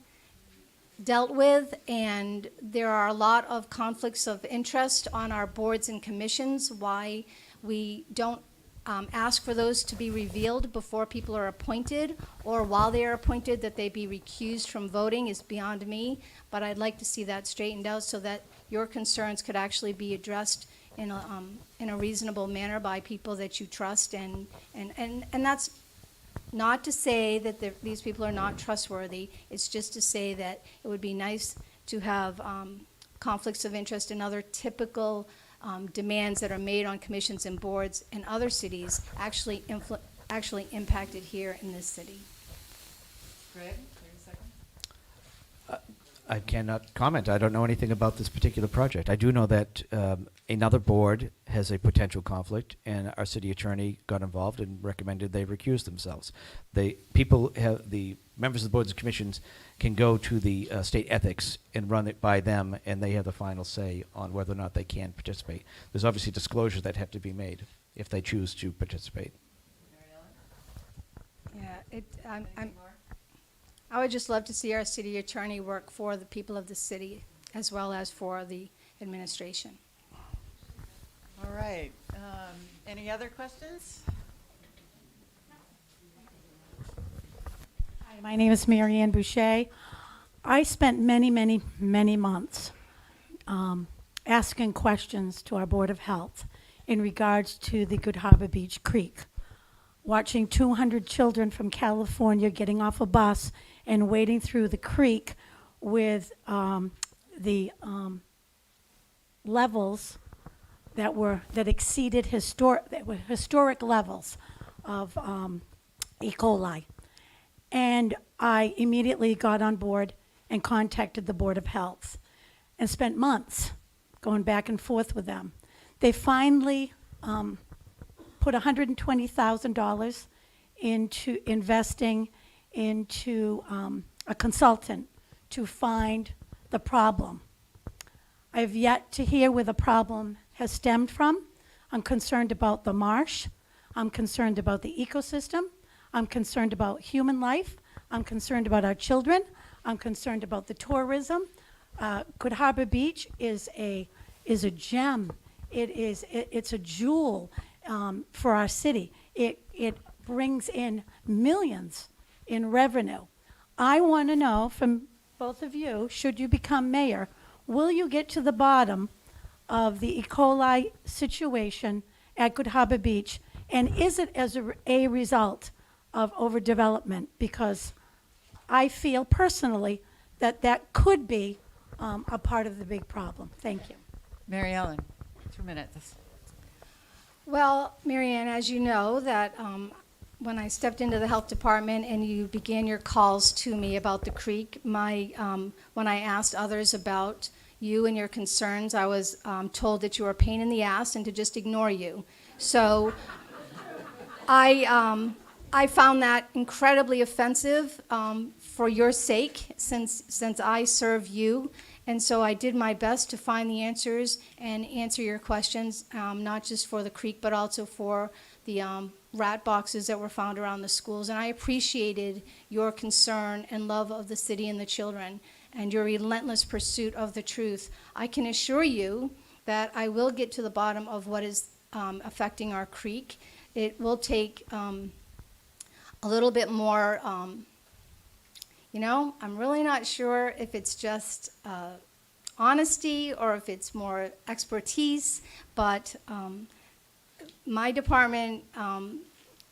dealt with, and there are a lot of conflicts of interest on our boards and commissions. Why we don't ask for those to be revealed before people are appointed, or while they are appointed, that they be recused from voting is beyond me. But I'd like to see that straightened out so that your concerns could actually be addressed in a reasonable manner by people that you trust, and that's not to say that these people are not trustworthy. It's just to say that it would be nice to have conflicts of interest and other typical demands that are made on commissions and boards in other cities actually impacted here in this city. Greg, 30 seconds. I cannot comment. I don't know anything about this particular project. I do know that another board has a potential conflict, and our city attorney got involved and recommended they recuse themselves. The members of the boards and commissions can go to the state ethics and run it by them, and they have the final say on whether or not they can participate. There's obviously disclosures that have to be made if they choose to participate. Yeah, I would just love to see our city attorney work for the people of the city as well as for the administration. All right. Any other questions? Hi, my name is Mary Ann Boucher. I spent many months asking questions to our Board of Health in regards to the Good Harbor Beach Creek. Watching 200 children from California getting off a bus and wading through the creek with the levels that exceeded historic levels of E. coli. And I immediately got on board and contacted the Board of Health and spent months going back and forth with them. They finally put $120,000 into investing into a consultant to find the problem. I have yet to hear where the problem has stemmed from. I'm concerned about the marsh. I'm concerned about the ecosystem. I'm concerned about human life. I'm concerned about our children. I'm concerned about the tourism. Good Harbor Beach is a gem. It's a jewel for our city. It brings in millions in revenue. I want to know from both of you, should you become mayor, will you get to the bottom of the E. coli situation at Good Harbor Beach, and is it as a result of overdevelopment? Because I feel personally that could be a part of the big problem. Thank you. Mary Ellen, 2 minutes. Well, Marianne, as you know, that when I stepped into the health department and you began your calls to me about the creek, when I asked others about you and your concerns, I was told that you were a pain in the ass and to just ignore you. So I I found that incredibly offensive for your sake, since I serve you. And so I did my best to find the answers and answer your questions, not just for the creek, but also for the rat boxes that were found around the schools. And I appreciated your concern and love of the city and the children, and your relentless pursuit of the truth. I can assure you that I will get to the bottom of what is affecting our creek. It will take a little bit more, I'm really not sure if it's just honesty or if it's more expertise, but my department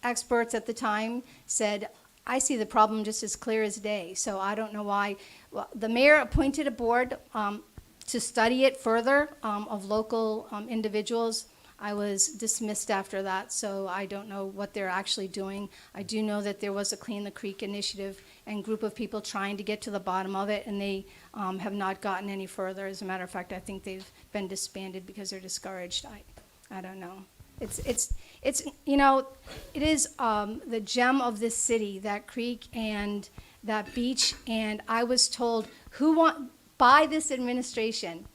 experts at the time said, I see the problem just as clear as day, so I don't know why. Well, the mayor appointed a board to study it further of local individuals. I was dismissed after that, so I don't know what they're actually doing. I do know that there was a Clean the Creek initiative and group of people trying to get to the bottom of it, and they have not gotten any further. As a matter of fact, I think they've been disbanded because they're discouraged. I don't know. It is the gem of this city, that creek and that beach, and I was told, by this administration,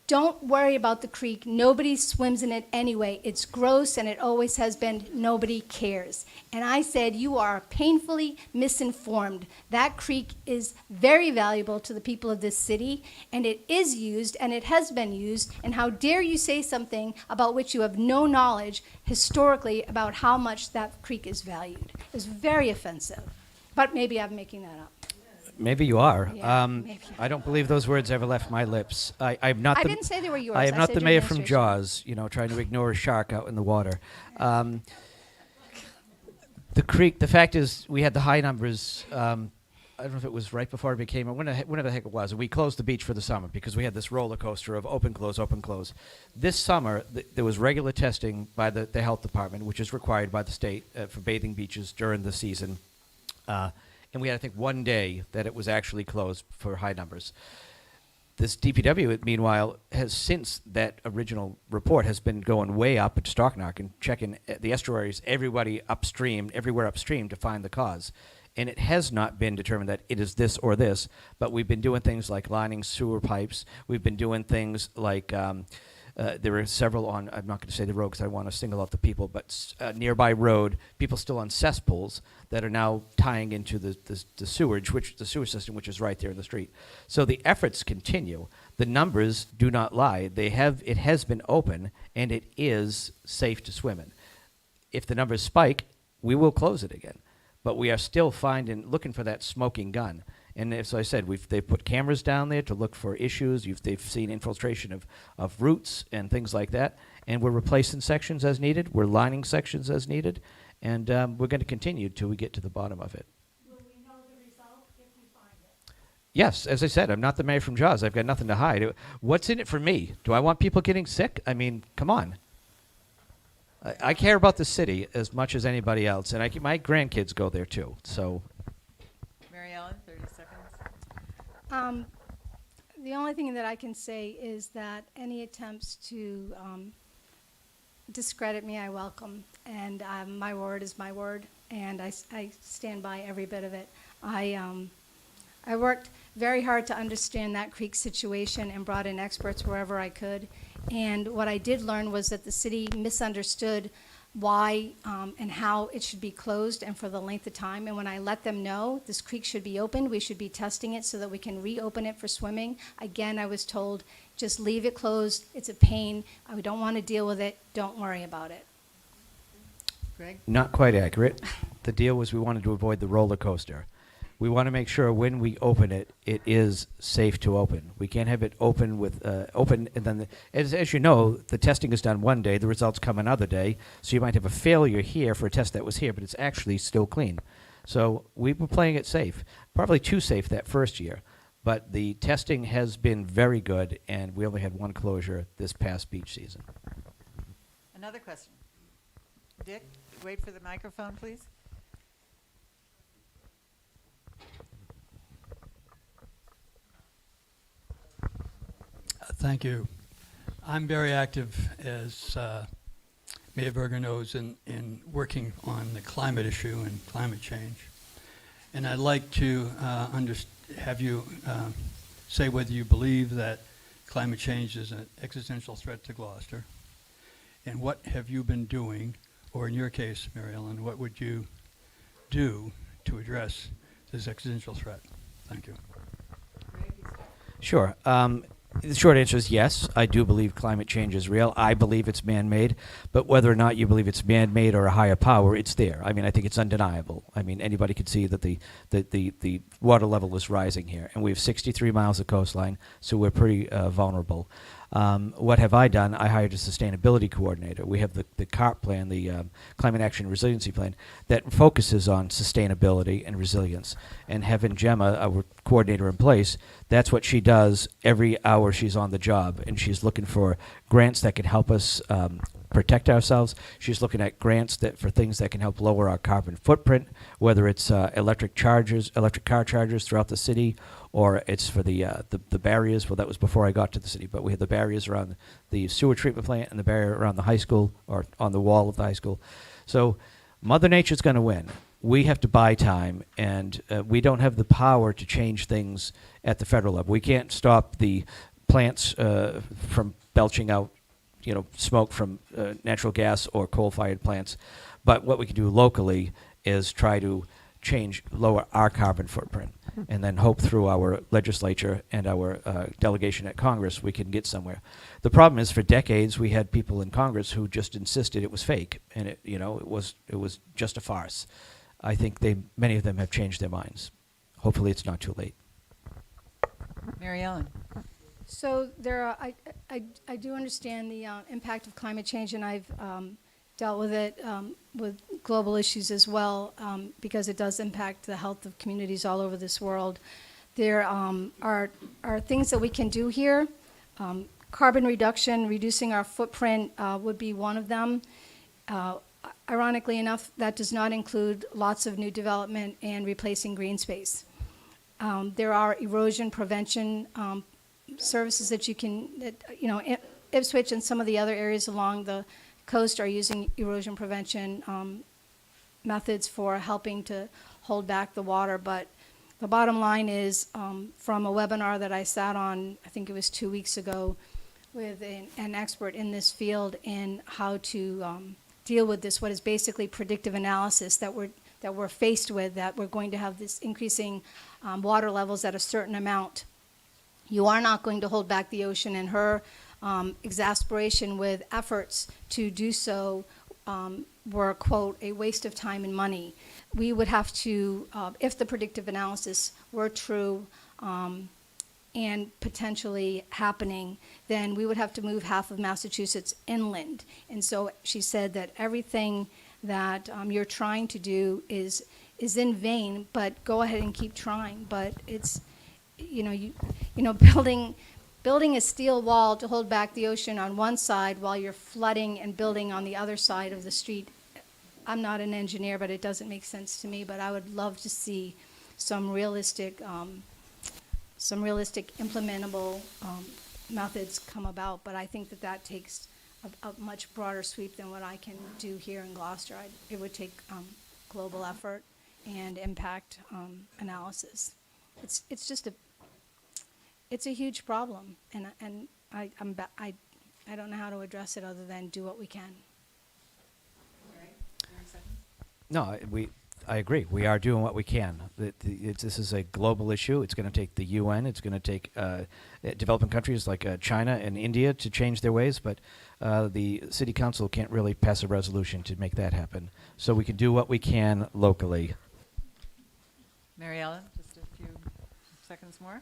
don't worry about the creek. Nobody swims in it anyway. It's gross, and it always has been. Nobody cares. And I said, you are painfully misinformed. That creek is very valuable to the people of this city, and it is used, and it has been used. And how dare you say something about which you have no knowledge historically about how much that creek is valued. It's very offensive. But maybe I'm making that up. Maybe you are. Yeah, maybe. I don't believe those words ever left my lips. I'm not. I the, didn't say they were yours. I am I not said the your mayor from administration. Jaws, trying to ignore a shark out in the water. The creek. The fact is, we had the high numbers. I don't know if it was right before it became, or whenever the heck it was. And we closed the beach for the summer because we had this roller coaster of open, close, open, close. This summer, there was regular testing by the health department, which is required by the state for bathing beaches during the season. And we had, I think, one day that it was actually closed for high numbers. This DPW, meanwhile, has since that original report has been going way up at Stocknock and checking the estuaries, everywhere upstream to find the cause. And it has not been determined that it is this or this, but we've been doing things like lining sewer pipes. We've been doing things like there are several on, I'm not going to say the road because I want to single out the people, but nearby road, people still on cesspools that are now tying into the sewage, the sewer system, which is right there in the street. So the efforts continue. The numbers do not lie. It has been open, and it is safe to swim in. If the numbers spike, we will close it again. But we are still looking for that smoking gun. And as I said, they've put cameras down there to look for issues. They've seen infiltration of roots and things like that. And we're replacing sections as needed. We're lining sections as needed. And we're going to continue till we get to the bottom of it. Will we know the result if we find it? Yes, as I said, I'm not the mayor from Jaws. I've got nothing to hide. What's in it for me? Do I want people getting sick? I mean, come on. I care about the city as much as anybody else. And my grandkids go there too. So. Mary Ellen, 30 seconds. The only thing that I can say is that any attempts to discredit me, I welcome. And my word is my word, and I stand by every bit of it. I worked very hard to understand that creek situation and brought in experts wherever I could. And what I did learn was that the city misunderstood why and how it should be closed and for the length of time. And when I let them know this creek should be opened, we should be testing it so that we can reopen it for swimming, again, I was told, just leave it closed. It's a pain. I don't want to deal with it. Don't worry about it. Greg? Not quite accurate. The deal was we wanted to avoid the roller coaster. We want to make sure when we open it, it is safe to open. We can't have it open and then, as you know, the testing is done one day, the results come another day, so you might have a failure here for a test that was here, but it's actually still clean. So we were playing it safe, probably too safe that first year, but the testing has been very good, and we only had one closure this past beach season. Another question. Dick, wait for the microphone, please. Thank you. I'm very active as Mayor Berger knows in working on the climate issue and climate change. And I'd like to have you say whether you believe that climate change is an existential threat to Gloucester, and what have you been doing, or in your case, Mary Ellen, what would you do to address this existential threat? Thank you. Sure. The short answer is yes. I do believe climate change is real. I believe it's man-made, but whether or not you believe it's man-made or a higher power, it's there. I mean, I think it's undeniable. I mean, anybody could see that the water level is rising here, and we have 63 miles of coastline, so we're pretty vulnerable. What have I done? I hired a sustainability coordinator. We have the CARP plan, the Climate Action Resiliency Plan, that focuses on sustainability and resilience. And having Gemma, our coordinator in place, that's what she does every hour she's on the job. And she's looking for grants that can help us protect ourselves. She's looking at grants for things that can help lower our carbon footprint, whether it's electric car chargers throughout the city, or it's for the barriers. Well, that was before I got to the city, but we had the barriers around the sewer treatment plant and the barrier around the high school, or on the wall of the high school. So Mother Nature's going to win. We have to buy time, and we don't have the power to change things at the federal level. We can't stop the plants from belching out, smoke from natural gas or coal-fired plants. But what we can do locally is try to lower our carbon footprint, and then hope through our legislature and our delegation at Congress we can get somewhere. The problem is, for decades we had people in Congress who just insisted it was fake, and it was just a farce. I think many of them have changed their minds. Hopefully it's not too late. Mary Ellen. So I do understand the impact of climate change, and I've dealt with it with global issues as well, because it does impact the health of communities all over this world. There are things that we can do here. Carbon reduction, reducing our footprint would be one of them. Ironically enough, that does not include lots of new development and replacing green space. There are erosion prevention services that you can, Ipswich and some of the other areas along the coast are using erosion prevention methods for helping to hold back the water. But the bottom line is, from a webinar that I sat on, I think it was 2 weeks ago, with an expert in this field in how to deal with this, what is basically predictive analysis that we're faced with, that we're going to have this increasing water levels at a certain amount. You are not going to hold back the ocean, and her exasperation with efforts to do so were, quote, a waste of time and money. We would have to, if the predictive analysis were true and potentially happening, then we would have to move half of Massachusetts inland. And so she said that everything that you're trying to do is in vain, but go ahead and keep trying. But it's, building a steel wall to hold back the ocean on one side while you're flooding and building on the other side of the street. I'm not an engineer, but it doesn't make sense to me. But I would love to see some realistic implementable methods come about. But I think that takes a much broader sweep than what I can do here in Gloucester. It would take global effort and impact analysis. It's just it's a huge problem, and I don't know how to address it other than do what we can. No, I agree. We are doing what we can. This is a global issue. It's going to take the UN. It's going to take developing countries like China and India to change their ways, but the city council can't really pass a resolution to make that happen. So we can do what we can locally. Mary Ellen, just a few seconds more.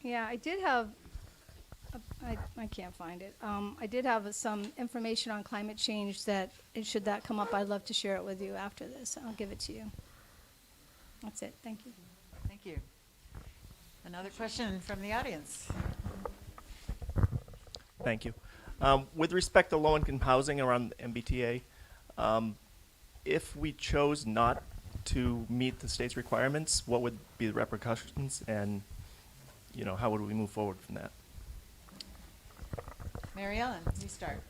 Yeah, I did have, I can't find it. I did have some information on climate change that, should that come up, I'd love to share it with you after this. I'll give it to you. That's it. Thank you. Thank you. Another question from the audience. Thank you. With respect to low-income housing around the MBTA, if we chose not to meet the state's requirements, what would be the repercussions, and how would we move forward from that? Mary Ellen, you start.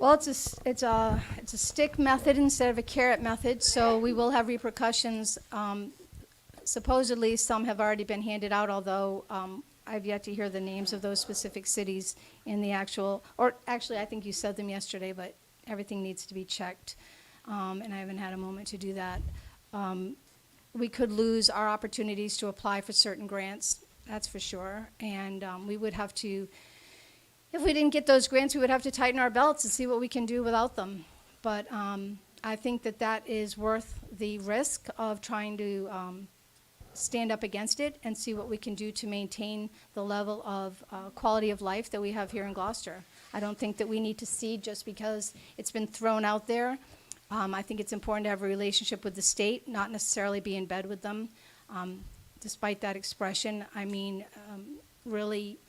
Well, it's a stick method instead of a carrot method, so we will have repercussions. Supposedly, some have already been handed out, although I've yet to hear the names of those specific cities in the actual, or actually, I think you said them yesterday, but everything needs to be checked, and I haven't had a moment to do that. We could lose our opportunities to apply for certain grants, that's for sure, and we would have to, if we didn't get those grants, we would have to tighten our belts and see what we can do without them. But I think that is worth the risk of trying to stand up against it and see what we can do to maintain the level of quality of life that we have here in Gloucester. I don't think that we need to cede just because it's been thrown out there. I think it's important to have a relationship with the state, not necessarily be in bed with them. Despite that expression, I mean, really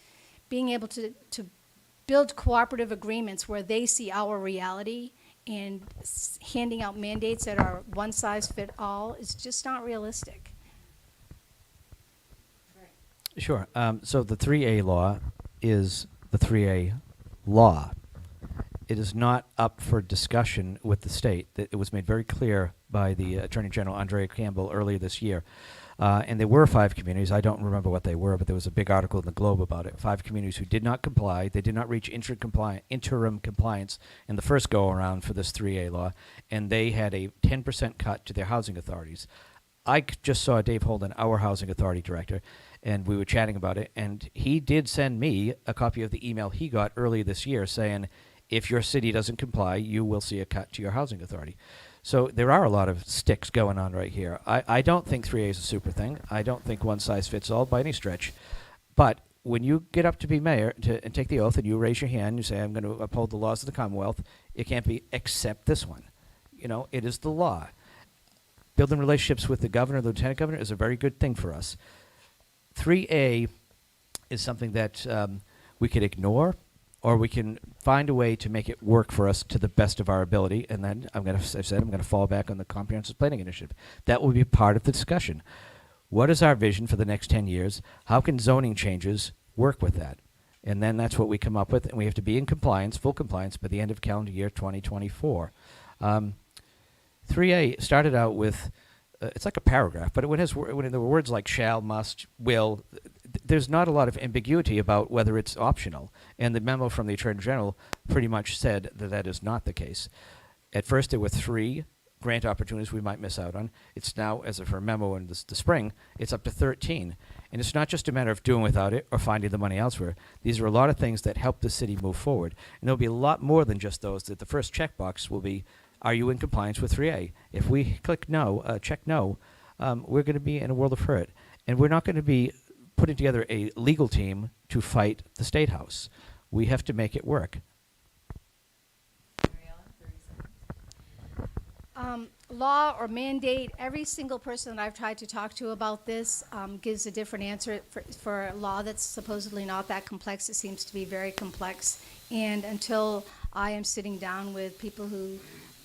being able to build cooperative agreements where they see our reality, and handing out mandates that are one size fit all is just not realistic. Sure. So the 3A law is the 3A law. It is not up for discussion with the state. It was made very clear by the Attorney General, Andrea Campbell, earlier this year. And there were 5 communities. I don't remember what they were, but there was a big article in the Globe about it. 5 communities who did not comply. They did not reach interim compliance in the first go-around for this 3A law, and they had a 10% cut to their housing authorities. Just saw Dave Holden, our housing authority director, and we were chatting about it, and he did send me a copy of the email he got earlier this year saying, if your city doesn't comply, you will see a cut to your housing authority. So there are a lot of sticks going on right here. I don't think 3A is a super thing. I don't think one size fits all by any stretch. But when you get up to be mayor and take the oath and you raise your hand, you say, I'm going to uphold the laws of the Commonwealth, it can't be except this one. You know, it is the law. Building relationships with the governor, the lieutenant governor is a very good thing for us. 3A is something that we could ignore, or we can find a way to make it work for us to the best of our ability. And then I'm going to fall back on the Comprehensive Planning Initiative. That will be part of the discussion. What is our vision for the next 10 years? How can zoning changes work with that? And then that's what we come up with, and we have to be in compliance, full compliance, by the end of calendar year 2024. 3A started out with, it's like a paragraph, but when there were words like shall, must, will, there's not a lot of ambiguity about whether it's optional. And the memo from the Attorney General pretty much said that that is not the case. At first, there were 3 grant opportunities we might miss out on. It's now, as of her memo in the spring, it's up to 13. And it's not just a matter of doing without it or finding the money elsewhere. These are a lot of things that help the city move forward. And there'll be a lot more than just those. That the first checkbox will be, are you in compliance with 3A? If we click no, check no, we're going to be in a world of hurt. And we're not going to be putting together a legal team to fight the State House. We have to make it work. Law or mandate, every single person that I've tried to talk to about this gives a different answer. For a law that's supposedly not that complex, it seems to be very complex. And until I am sitting down with people who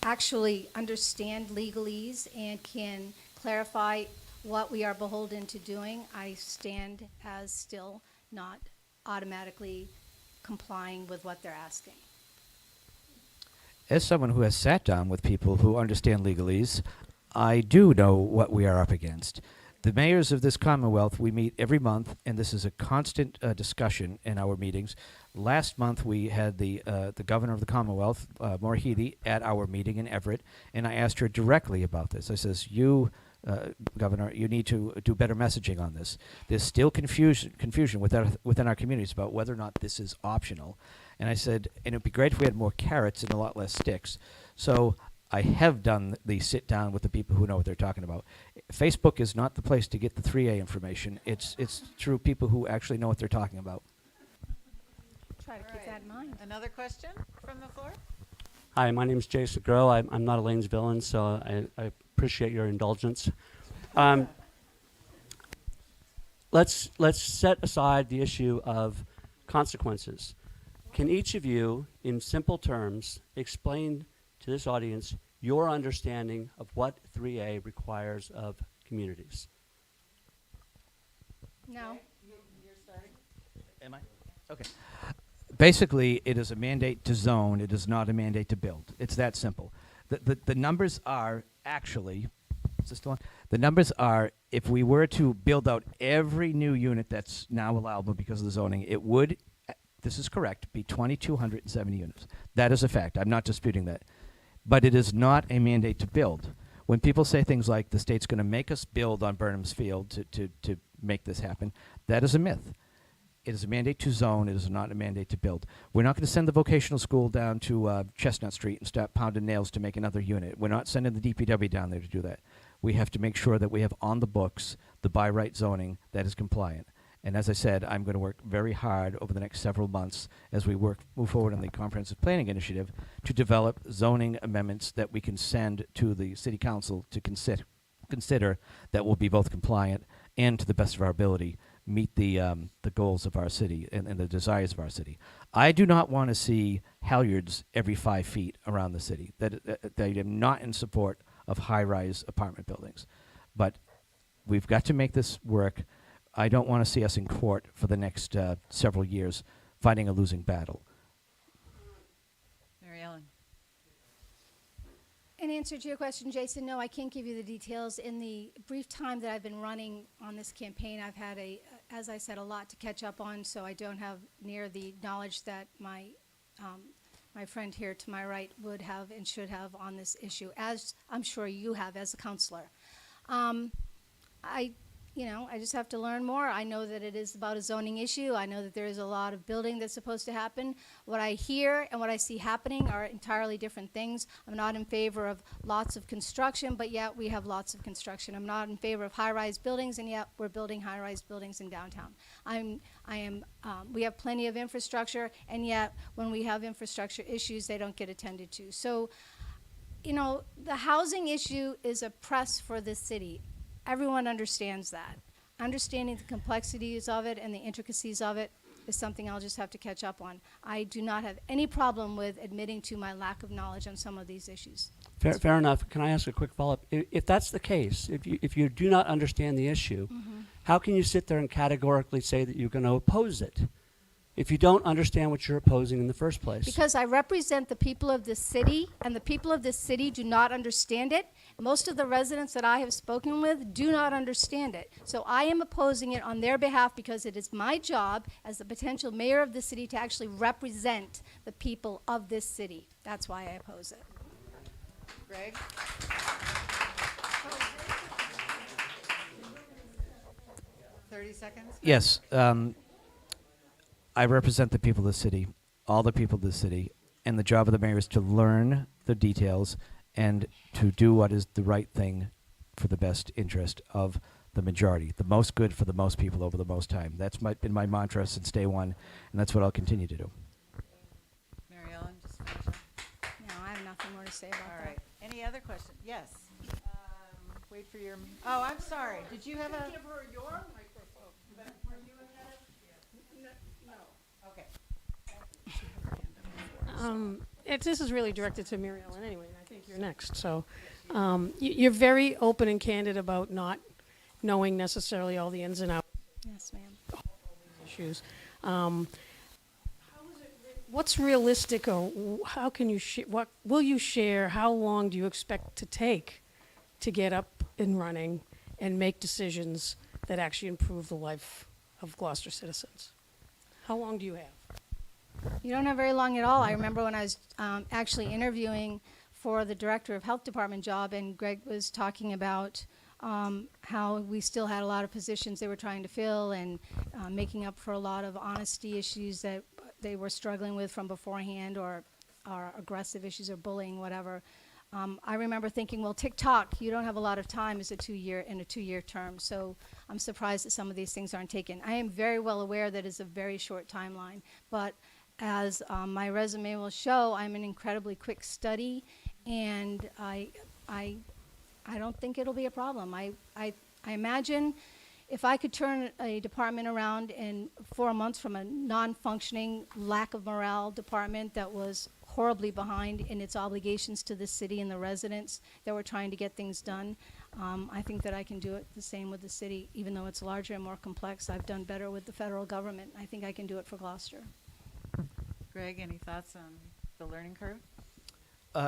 actually understand legalese and can clarify what we are beholden to doing, I stand as still not automatically complying with what they're asking. As someone who has sat down with people who understand legalese, I do know what we are up against. The mayors of this Commonwealth, we meet every month, and this is a constant discussion in our meetings. Last month, we had the governor of the Commonwealth, Maura Healey, at our meeting in Everett, and I asked her directly about this. I says, Governor, you need to do better messaging on this. There's still confusion within our communities about whether or not this is optional. And I said, and it would be great if we had more carrots and a lot less sticks. So I have done the sit down with the people who know what they're talking about. Facebook is not the place to get the 3A information. It's through people who actually know what they're talking about. Try to keep that in mind. Another question from the floor? Hi, my name is Jason Groh. I'm not a Lanesvillian, so I appreciate your indulgence. Let's set aside the issue of consequences. Can each of you, in simple terms, explain to this audience your understanding of what 3A requires of communities? No. You're starting? Am I? Okay. Basically, it is a mandate to zone. It is not a mandate to build. It's that simple. The numbers are actually, is this the one? The numbers are, if we were to build out every new unit that's now allowable because of the zoning, it would, this is correct, be 2,270 units. That is a fact. I'm not disputing that. But it is not a mandate to build. When people say things like the state's going to make us build on Burnham's Field to make this happen, that is a myth. It is a mandate to zone. It is not a mandate to build. We're not going to send the vocational school down to Chestnut Street and start pounding nails to make another unit. We're not sending the DPW down there to do that. We have to make sure that we have on the books the by right zoning that is compliant. And as I said, I'm going to work very hard over the next several months as we move forward on the comprehensive planning initiative to develop zoning amendments that we can send to the city council to consider that will be both compliant and, to the best of our ability, meet the goals of our city and the desires of our city. I do not want to see halyards every 5 feet around the city. That I am not in support of high-rise apartment buildings. But we've got to make this work. I don't want to see us in court for the next several years fighting a losing battle. Mary Ellen. In answer to your question, Jason, no, I can't give you the details. In the brief time that I've been running on this campaign, I've had as I said, a lot to catch up on, so I don't have near the knowledge that my friend here to my right would have and should have on this issue, as I'm sure you have as a counselor. I just have to learn more. I know that it is about a zoning issue. I know that there is a lot of building that's supposed to happen. What I hear and what I see happening are entirely different things. I'm not in favor of lots of construction, but yet we have lots of construction. I'm not in favor of high-rise buildings, and yet we're building high-rise buildings in downtown. We have plenty of infrastructure, and yet when we have infrastructure issues, they don't get attended to. So, the housing issue is a press for this city. Everyone understands that. Understanding the complexities of it and the intricacies of it is something I'll just have to catch up on. I do not have any problem with admitting to my lack of knowledge on some of these issues. Fair enough. Can I ask a quick follow-up? If that's the case, if you do not understand the issue, how can you sit there and categorically say that you're going to oppose it if you don't understand what you're opposing in the first place? Because I represent the people of this city, and the people of this city do not understand it. Most of the residents that I have spoken with do not understand it. So I am opposing it on their behalf because it is my job as the potential mayor of the city to actually represent the people of this city. That's why I oppose it. Greg? 30 seconds? Yes. I represent the people of the city, all the people of the city, and the job of the mayor is to learn the details and to do what is the right thing for the best interest of the majority, the most good for the most people over the most time. That's been my mantra since day one, and that's what I'll continue to do. Mary Ellen, just finish up. No, I have nothing more to say about All that. right. Any other question? Yes. Wait for your. Oh, I'm sorry. Did you have a? Give her your microphone. Were you ahead of? No. Okay. This is really directed to Mary Ellen anyway, and I think you're next. So you're very open and candid about not knowing necessarily all the ins and outs Yes, ma'am. of issues. What's realistic, or how can you what will you share? How long do you expect to take to get up and running and make decisions that actually improve the life of Gloucester citizens? How long do you have? You don't have very long at all. I remember when I was actually interviewing for the director of health department job, and Greg was talking about how we still had a lot of positions they were trying to fill, and making up for a lot of honesty issues that they were struggling with from beforehand, or aggressive issues or bullying, whatever. I remember thinking, well, tick-tock, you don't have a lot of time as a two-year term, so I'm surprised that some of these things aren't taken. I am very well aware that it's a very short timeline, but as my resume will show, I'm an incredibly quick study, and I don't think it'll be a problem. I imagine if I could turn a department around in 4 months from a non-functioning, lack of morale department that was horribly behind in its obligations to the city and the residents that were trying to get things done, I think that I can do it the same with the city. Even though it's larger and more complex, I've done better with the federal government. I think I can do it for Gloucester. Greg, any thoughts on the learning curve?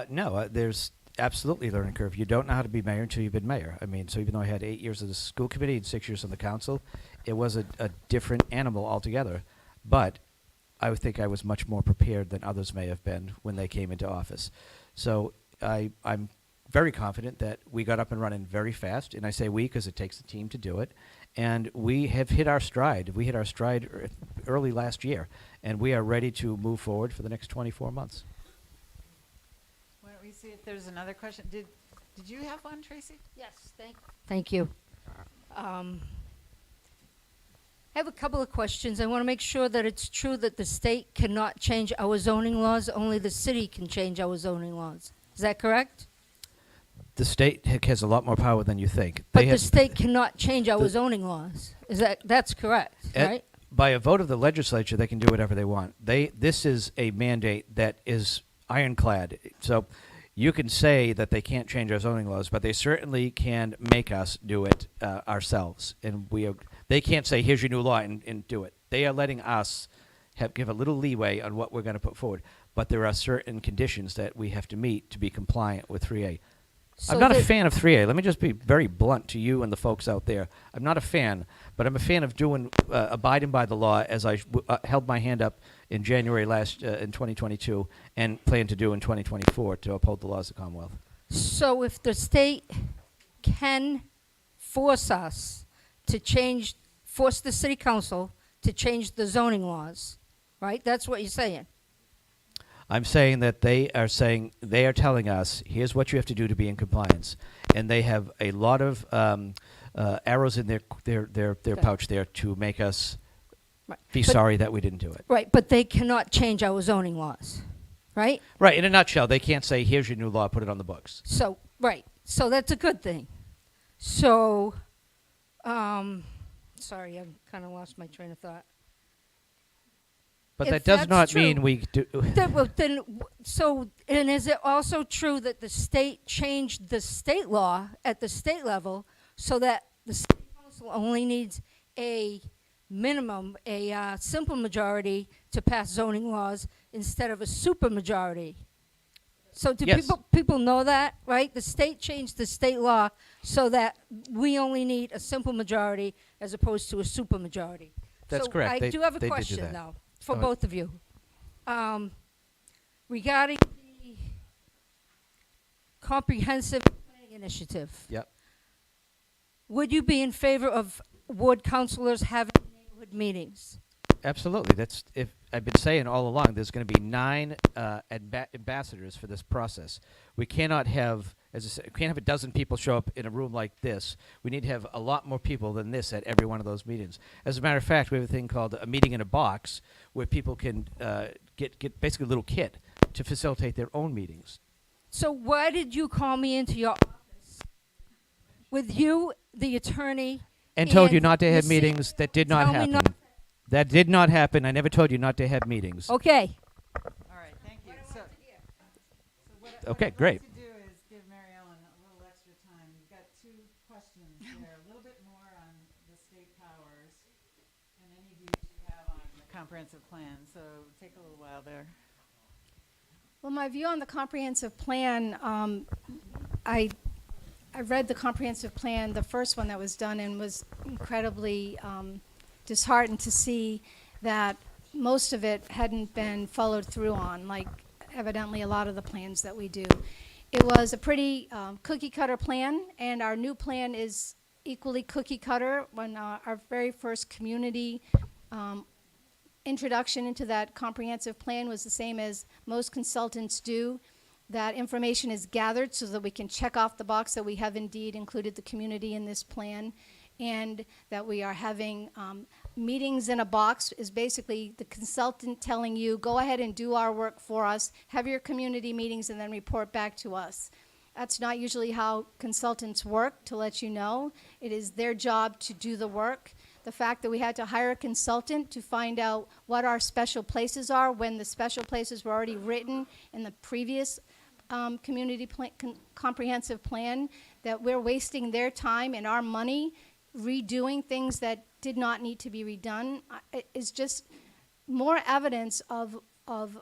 No, there's absolutely a learning curve. You don't know how to be mayor until you've been mayor. I mean, so even though I had 8 years of the school committee and 6 years on the council, it was a different animal altogether. But I would think I was much more prepared than others may have been when they came into office. So I'm very confident that we got up and running very fast, and I say we because it takes a team to do it. And we have hit our stride. We hit our stride early last year, and we are ready to move forward for the next 24 months. Why don't we see if there's another question? Did you have one, Tracy? Yes, thank you. I have a couple of questions. I want to make sure that it's true that the state cannot change our zoning laws, only the city can change our zoning laws. Is that correct? The state has a lot more power than you think. But They the have- state cannot change our the- zoning laws. That's correct, right? By a vote of the legislature, they can do whatever they want. This is a mandate that is ironclad. So you can say that they can't change our zoning laws, but they certainly can make us do it ourselves. And they can't say, here's your new law, and do it. They are letting us give a little leeway on what we're going to put forward. But there are certain conditions that we have to meet to be compliant with 3A. So I'm not a that- fan of 3A. Let me just be very blunt to you and the folks out there. I'm not a fan, but I'm a fan of abiding by the law as I held my hand up in January in 2022 and plan to do in 2024 to uphold the laws of the Commonwealth. So if the state can force us to force the city council to change the zoning laws, right? That's what you're saying. I'm saying that they are telling us, here's what you have to do to be in compliance, and they have a lot of arrows in their pouch there to make us Right. be But- sorry that we didn't do it. Right, but they cannot change our zoning laws, right? Right. In a nutshell, they can't say, here's your new law, put it on the books. So, right, so that's a good thing. So, sorry, I've kind of lost my train of thought. But If that does that's not true, mean we do. And is it also true that the state changed the state law at the state level so that the state council only needs a minimum, a simple majority to pass zoning laws instead of a supermajority? So do Yes. people know that, right? The state changed the state law so that we only need a simple majority as opposed to a supermajority. That's So correct. I do have a They did do question, that. though, for Go ahead. both of you. Regarding the comprehensive planning initiative, Yep. would you be in favor of ward councilors having neighborhood meetings? Absolutely. If I've been saying all along, there's going to be 9 ambassadors for this process. We cannot have, as I said, we can't have a dozen people show up in a room like this. We need to have a lot more people than this at every one of those meetings. As a matter of fact, we have a thing called a meeting in a box, where people can get basically a little kit to facilitate their own meetings. So why did you call me into your office with you, the attorney, And told you and not to have the meetings. That did not Tell me happen. not- That did not happen. I never told you not to have meetings. Okay. All right, thank you. Okay, great. What I'd like to do is give Mary Ellen a little extra time. You've got 2 questions there, a little bit more on the state powers, and any views you have on the comprehensive plan, so take a little while there. Well, my view on the comprehensive plan, I read the comprehensive plan, the first one that was done, and was incredibly disheartened to see that most of it hadn't been followed through on, like evidently a lot of the plans that we do. It was a pretty cookie cutter plan, and our new plan is equally cookie cutter. When our very first community introduction into that comprehensive plan was the same as most consultants do. That information is gathered so that we can check off the box that we have indeed included the community in this plan, and that we are having meetings in a box is basically the consultant telling you, go ahead and do our work for us, have your community meetings, and then report back to us. That's not usually how consultants work, to let you know. It is their job to do the work. The fact that we had to hire a consultant to find out what our special places are when the special places were already written in the previous community comprehensive plan, that we're wasting their time and our money redoing things that did not need to be redone, is just more evidence of of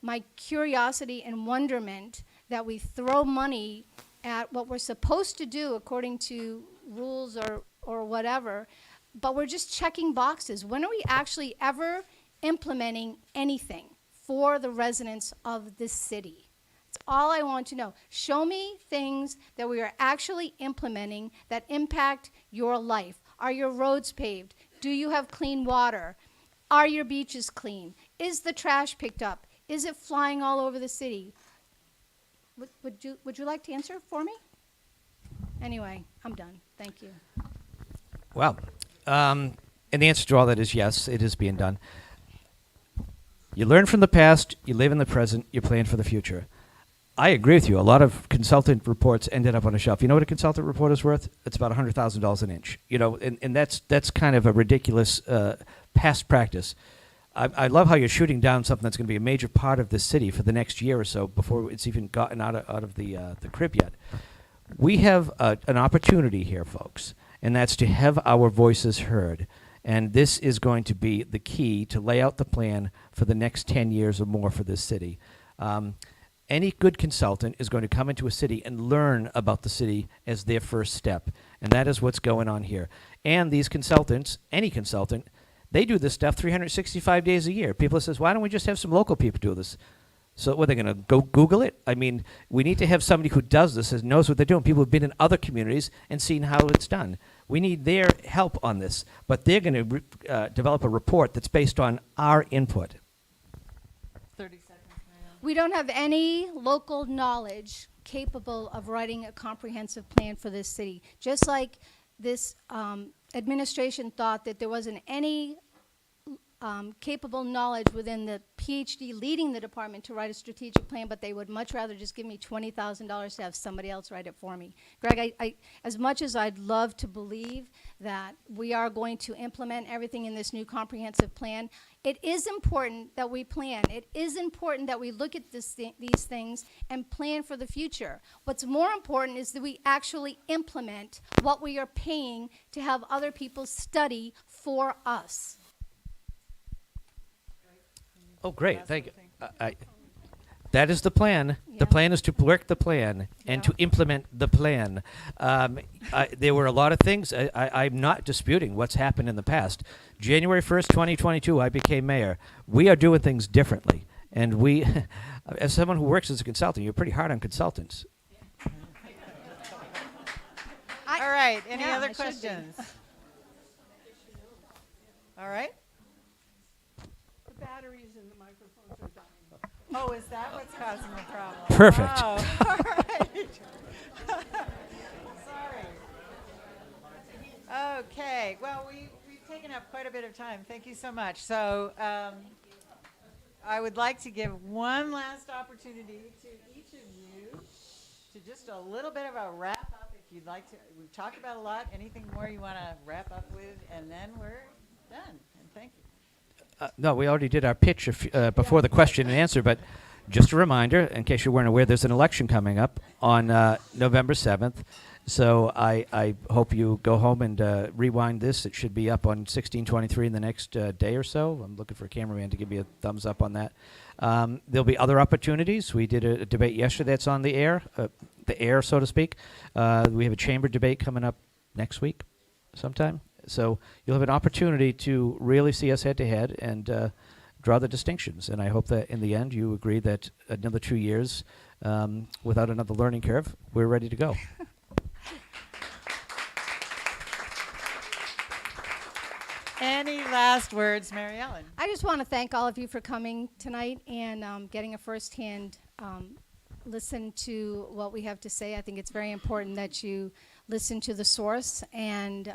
my curiosity and wonderment that we throw money at what we're supposed to do according to rules or whatever, but we're just checking boxes. When are we actually ever implementing anything for the residents of this city? That's all I want to know. Show me things that we are actually implementing that impact your life. Are your roads paved? Do you have clean water? Are your beaches clean? Is the trash picked up? Is it flying all over the city? Would you like to answer for me? Anyway, I'm done. Thank you. Well, and the answer to all that is yes, it is being done. You learn from the past, you live in the present, you plan for the future. I agree with you. A lot of consultant reports ended up on a shelf. You know what a consultant report is worth? It's about $100,000 an inch. You know, and that's kind of a ridiculous past practice. I love how you're shooting down something that's going to be a major part of the city for the next year or so before it's even gotten out of the crib yet. We have an opportunity here, folks, and that's to have our voices heard. And this is going to be the key to lay out the plan for the next 10 years or more for this city. Any good consultant is going to come into a city and learn about the city as their first step. And that is what's going on here. And these consultants, any consultant, they do this stuff 365 days a year. People says, why don't we just have some local people do this? So what, they're going to go Google it? I mean, we need to have somebody who does this and knows what they're doing. People who've been in other communities and seen how it's done. We need their help on this. But they're going to develop a report that's based on our input. 30 seconds, Mayoral. We don't have any local knowledge capable of writing a comprehensive plan for this city. Just like this administration thought that there wasn't any capable knowledge within the PhD leading the department to write a strategic plan, but they would much rather just give me $20,000 to have somebody else write it for me. Greg, I as much as I'd love to believe that we are going to implement everything in this new comprehensive plan, it is important that we plan. It is important that we look at these things and plan for the future. What's more important is that we actually implement what we are paying to have other people study for us. Oh, great. Thank you. That is the plan. Yeah. The plan is to work the plan and to implement the plan. There were a lot of things. I'm not disputing what's happened in the past. January 1st, 2022, I became mayor. We are doing things differently. And we, as someone who works as a consultant, you're pretty hard on consultants. All right, any Yeah, other I should be. questions? All right. The batteries in the microphones are dying. Oh, is that what's causing the problem? Perfect. Oh, all right. Sorry. Okay, well, we've taken up quite a bit of time. Thank you so much. So I would like to give one last opportunity to each of you to just a little bit of a wrap up if you'd like to. We've talked about a lot. Anything more you want to wrap up with? And then we're done. And thank you. No, we already did our pitch before the question and answer, but just a reminder, in case you weren't aware, there's an election coming up on November 7th. So I hope you go home and rewind this. It should be up on 1623 in the next day or so. I'm looking for a cameraman to give me a thumbs up on that. There'll be other opportunities. We did a debate yesterday that's on the air, so to speak. We have a chamber debate coming up next week sometime. So you'll have an opportunity to really see us head-to-head and draw the distinctions. And I hope that in the end you agree that another 2 years without another learning curve, we're ready to go. Any last words, Mary Ellen? I just want to thank all of you for coming tonight and getting a firsthand listen to what we have to say. I think it's very important that you listen to the source. And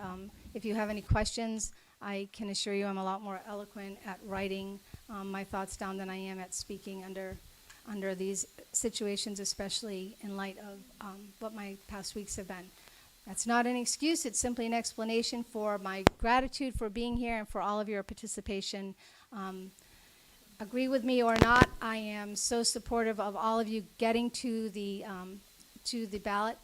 if you have any questions, I can assure you I'm a lot more eloquent at writing my thoughts down than I am at speaking under these situations, especially in light of what my past weeks have been. That's not an excuse. It's simply an explanation for my gratitude for being here and for all of your participation. Agree with me or not, I am so supportive of all of you getting to the ballot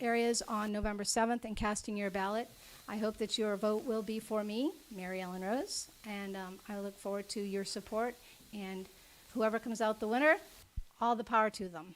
areas on November 7th and casting your ballot. I hope that your vote will be for me, Mary Ellen Rose, and I look forward to your support And whoever comes out the winner, all the power to them.